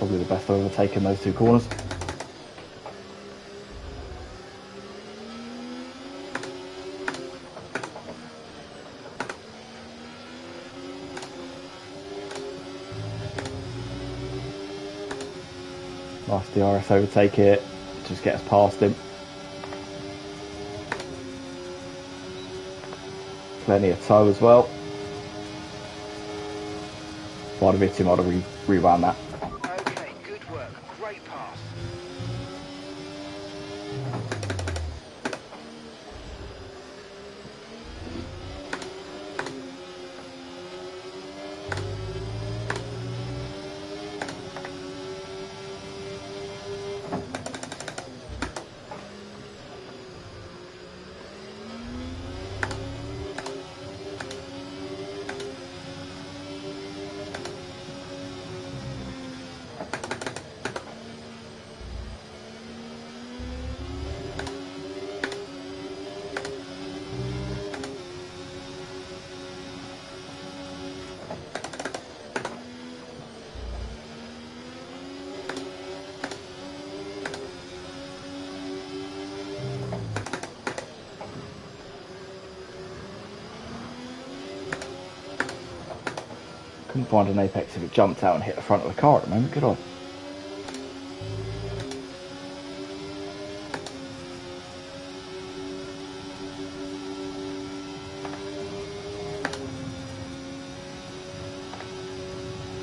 Probably the best I've ever taken those two corners. Nice DRS overtake it, just get us past him. Plenty of toe as well. If I'd have hit him, I'd have rewound that. Okay, good work. Great pass. Couldn't find an apex if it jumped out and hit the front of the car at the moment. Good on.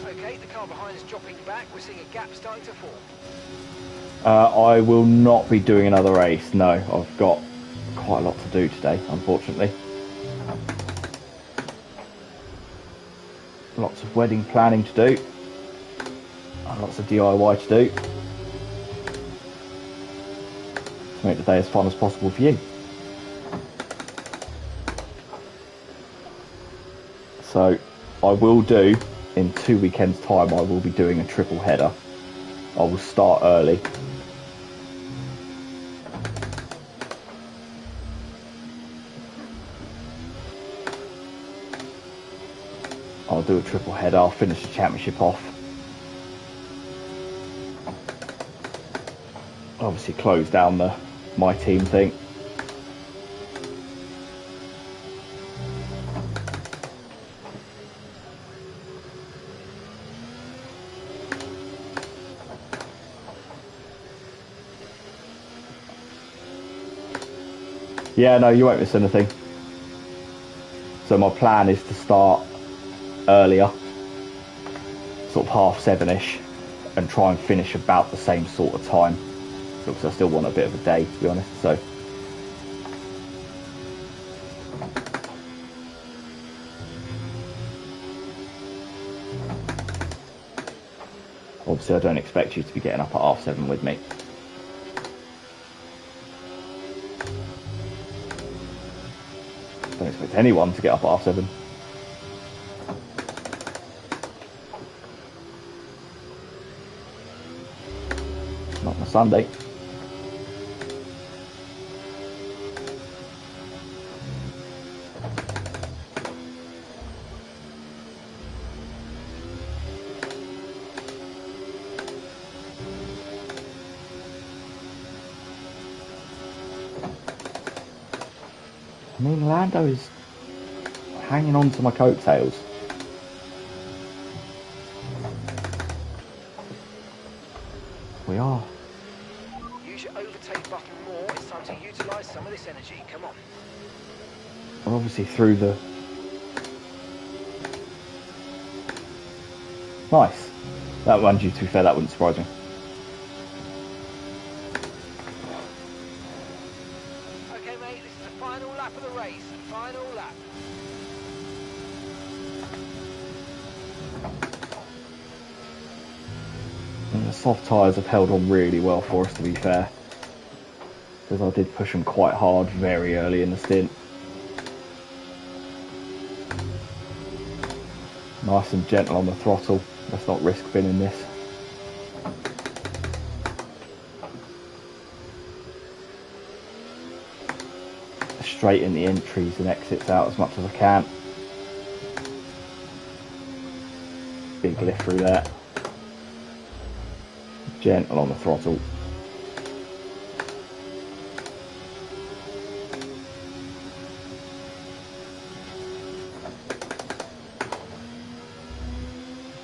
Okay, the car behind is dropping back. We're seeing a gap starting to form. I will not be doing another race. No, I've got quite a lot to do today, unfortunately. Lots of wedding planning to do. And lots of DIY to do. To make the day as fun as possible for you. So, I will do, in 2 weekends' time, I will be doing a triple header. I will start early. I'll do a triple header, I'll finish the championship off. Obviously close down the MyTeam thing. Yeah, no, you won't miss anything. So my plan is to start earlier, sort of 7:30ish, and try and finish about the same sort of time, because I still want a bit of a day, to be honest. So obviously I don't expect you to be getting up at 7:30 with me. Don't expect anyone to get up at 7:30. Not on a Sunday. I mean, Lando is hanging on to my coattails. We are. Use your overtake button more. It's time to utilise some of this energy. Come on. We're obviously through the... Nice. That one, to be fair, that wouldn't surprise me. Okay, mate, this is the final lap of the race. Final lap. And the soft tyres have held on really well for us, to be fair. Because I did push them quite hard very early in the stint. Nice and gentle on the throttle. Let's not risk binning this. Straight in the entries and exits out as much as I can. Big lift through there. Gentle on the throttle.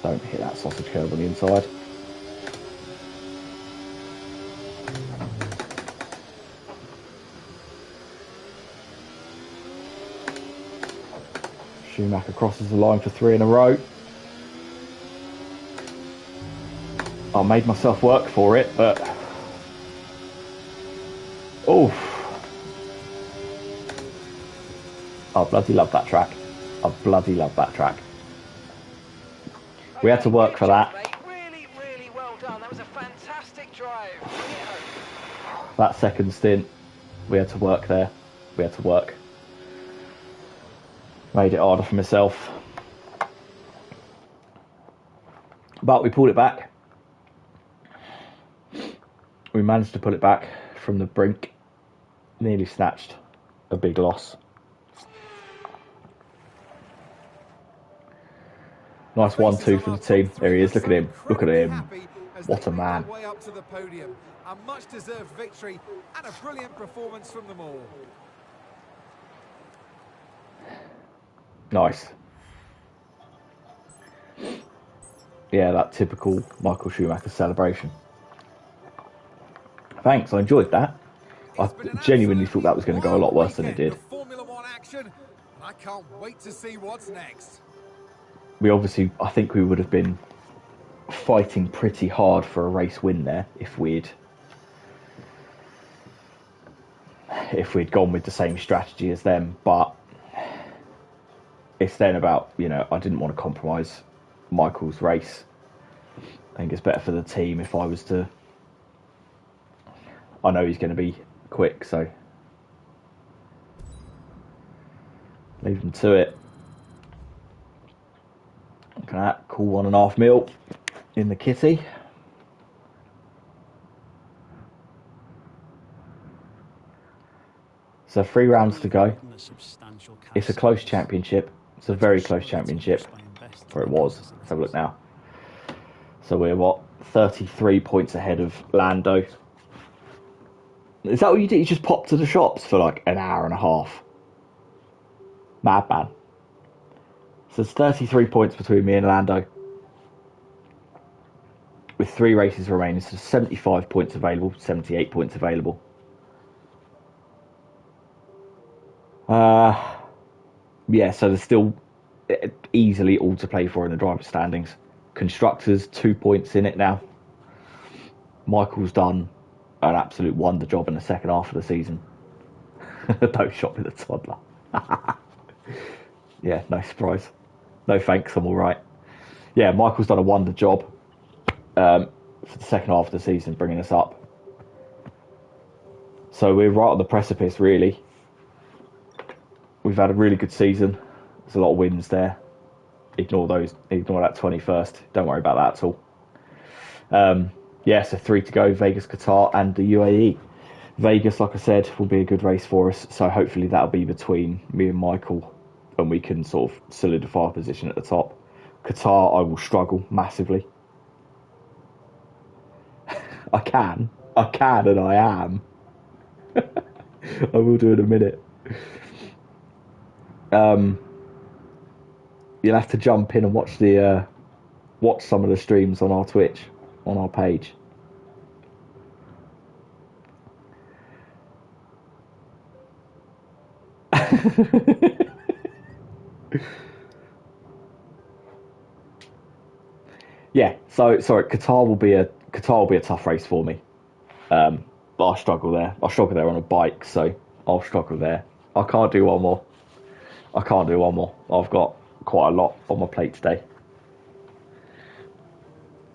Don't hit that sausage curb on the inside. Schumacher crosses the line for 3 in a row. I made myself work for it, but... Oof. I bloody love that track. I bloody love that track. We had to work for that. Really, really well done. That was a fantastic drive. That second stint, we had to work there. We had to work. Made it harder for myself. But we pulled it back. We managed to pull it back from the brink. Nearly snatched a big loss. Nice 1-2 for the team. There he is. Look at him. Look at him. What a man. Way up to the podium. A much-deserved victory and a brilliant performance from them all. Nice. Yeah, that typical Michael Schumacher celebration. Thanks, I enjoyed that. I genuinely thought that was going to go a lot worse than it did. Formula One action, and I can't wait to see what's next. We obviously, I think we would have been fighting pretty hard for a race win there if we'd gone with the same strategy as them, but it's then about, you know, I didn't want to compromise Michael's race. I think it's better for the team if I was to... I know he's going to be quick, so leave him to it. Look at that, cool 1.5 mil in the kitty. So 3 rounds to go. It's a close championship. It's a very close championship, or it was. Let's have a look now. So we're, what, 33 points ahead of Lando. Is that what you did? You just popped to the shops for like an hour and a half? Madman. So there's 33 points between me and Lando. With 3 races remaining, so 75 points available, 78 points available. Yeah, so there's still easily all to play for in the driver's standings. Constructors, 2 points in it now. Michael's done an absolute wonder job in the second half of the season. Don't shop with a toddler. Yeah, no surprise. No thanks, I'm alright. Yeah, Michael's done a wonder job for the second half of the season, bringing us up. So we're right on the precipice, really. We've had a really good season. There's a lot of wins there. Ignore that 21st. Don't worry about that at all. Yeah, so 3 to go, Vegas, Qatar and the UAE. Vegas, like I said, will be a good race for us. So hopefully that'll be between me and Michael and we can sort of solidify our position at the top. Qatar, I will struggle massively. I can and I am. I will do in a minute. You'll have to jump in and watch some of the streams on our Twitch, on our page. Yeah, so sorry, Qatar will be a tough race for me. But I'll struggle there. I'll struggle there on a bike, so I'll struggle there. I can't do one more. I've got quite a lot on my plate today.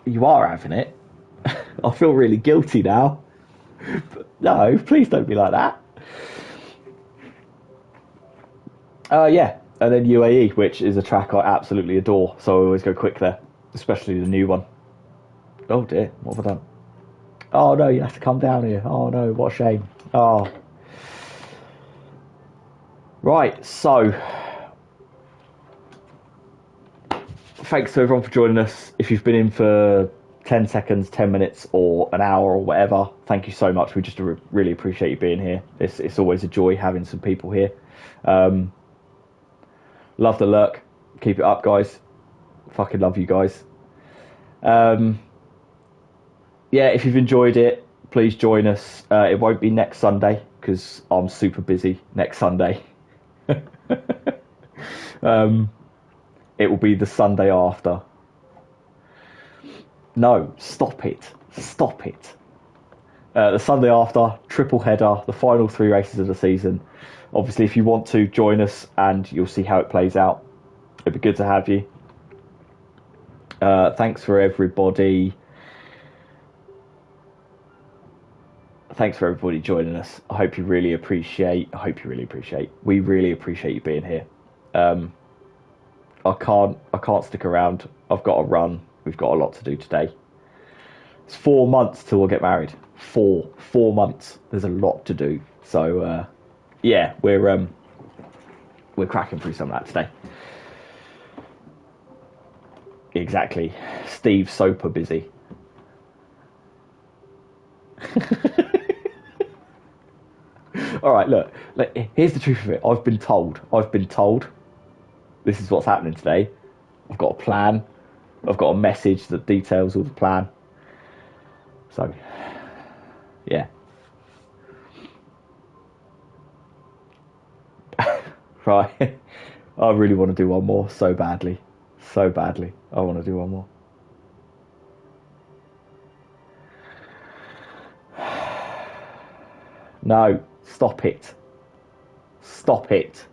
You are having it. I feel really guilty now. No, please don't be like that. Yeah, and then UAE, which is a track I absolutely adore, so I always go quick there, especially the new one. Oh dear, what have I done? Oh no, you have to come down here. Oh no, what a shame. Oh. Right, so thanks to everyone for joining us. If you've been in for 10 seconds, 10 minutes, or an hour, or whatever, thank you so much. We just really appreciate you being here. It's always a joy having some people here. Love the lurk. Keep it up, guys. Fucking love you guys. Yeah, if you've enjoyed it, please join us. It won't be next Sunday because I'm super busy next Sunday. It will be the Sunday after. No, stop it. Stop it. The Sunday after, triple header, the final 3 races of the season. Obviously, if you want to, join us and you'll see how it plays out. It'd be good to have you. Thanks for everybody. Thanks for everybody joining us. I hope you really appreciate. We really appreciate you being here. I can't stick around. I've got to run. We've got a lot to do today. It's 4 months till we'll get married. 4 months. There's a lot to do. So yeah, we're cracking through some of that today. Exactly. Steve's super busy. All right, look, here's the truth of it. I've been told this is what's happening today. I've got a plan. I've got a message that details all the plan. So, yeah. Right. I really want to do one more so badly. So badly. I want to do one more. No, stop it. Stop it.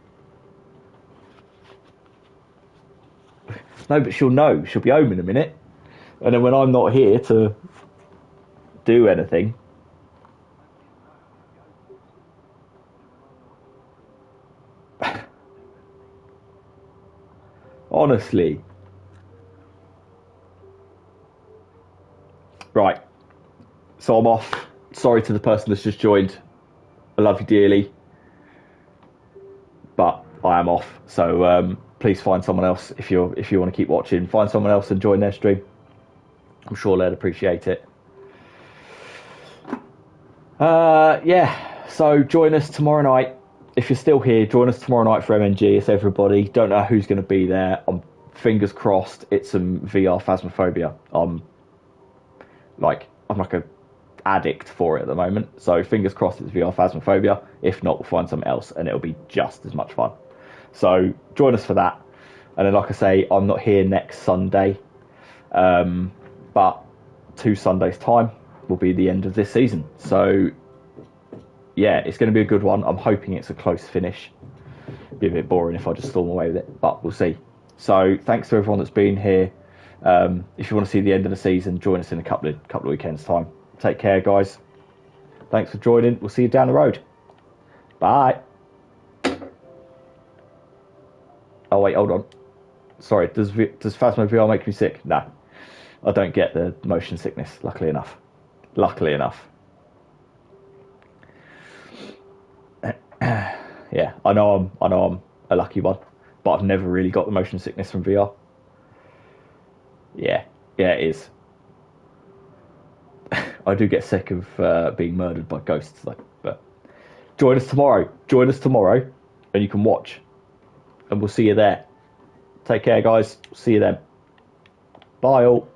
No, but she'll know. She'll be home in a minute. And then when I'm not here to do anything. Honestly. Right. So I'm off. Sorry to the person that's just joined. I love you dearly. But I am off. So please find someone else if you want to keep watching. Find someone else and join their stream. I'm sure they'd appreciate it. Yeah. So join us tomorrow night. If you're still here, join us tomorrow night for MNG. It's everybody. Don't know who's going to be there. I'm fingers crossed. It's some VR Phasmophobia. I'm like a addict for it at the moment. So fingers crossed it's VR Phasmophobia. If not, we'll find something else and it'll be just as much fun. So join us for that. And then, like I say, I'm not here next Sunday. But 2 Sundays' time will be the end of this season. So, yeah, it's going to be a good one. I'm hoping it's a close finish. Be a bit boring if I just storm away with it, but we'll see. So, thanks to everyone that's been here. If you want to see the end of the season, join us in a couple of weekends' time. Take care, guys. Thanks for joining. We'll see you down the road. Bye. Oh, wait, hold on. Sorry, does Phasmo VR make me sick? No. I don't get the motion sickness, luckily enough. Yeah, I know I'm a lucky one, but I've never really got the motion sickness from VR. Yeah, it is. I do get sick of being murdered by ghosts, though. But join us tomorrow, and you can watch, and we'll see you there. Take care, guys. See you then. Bye, all.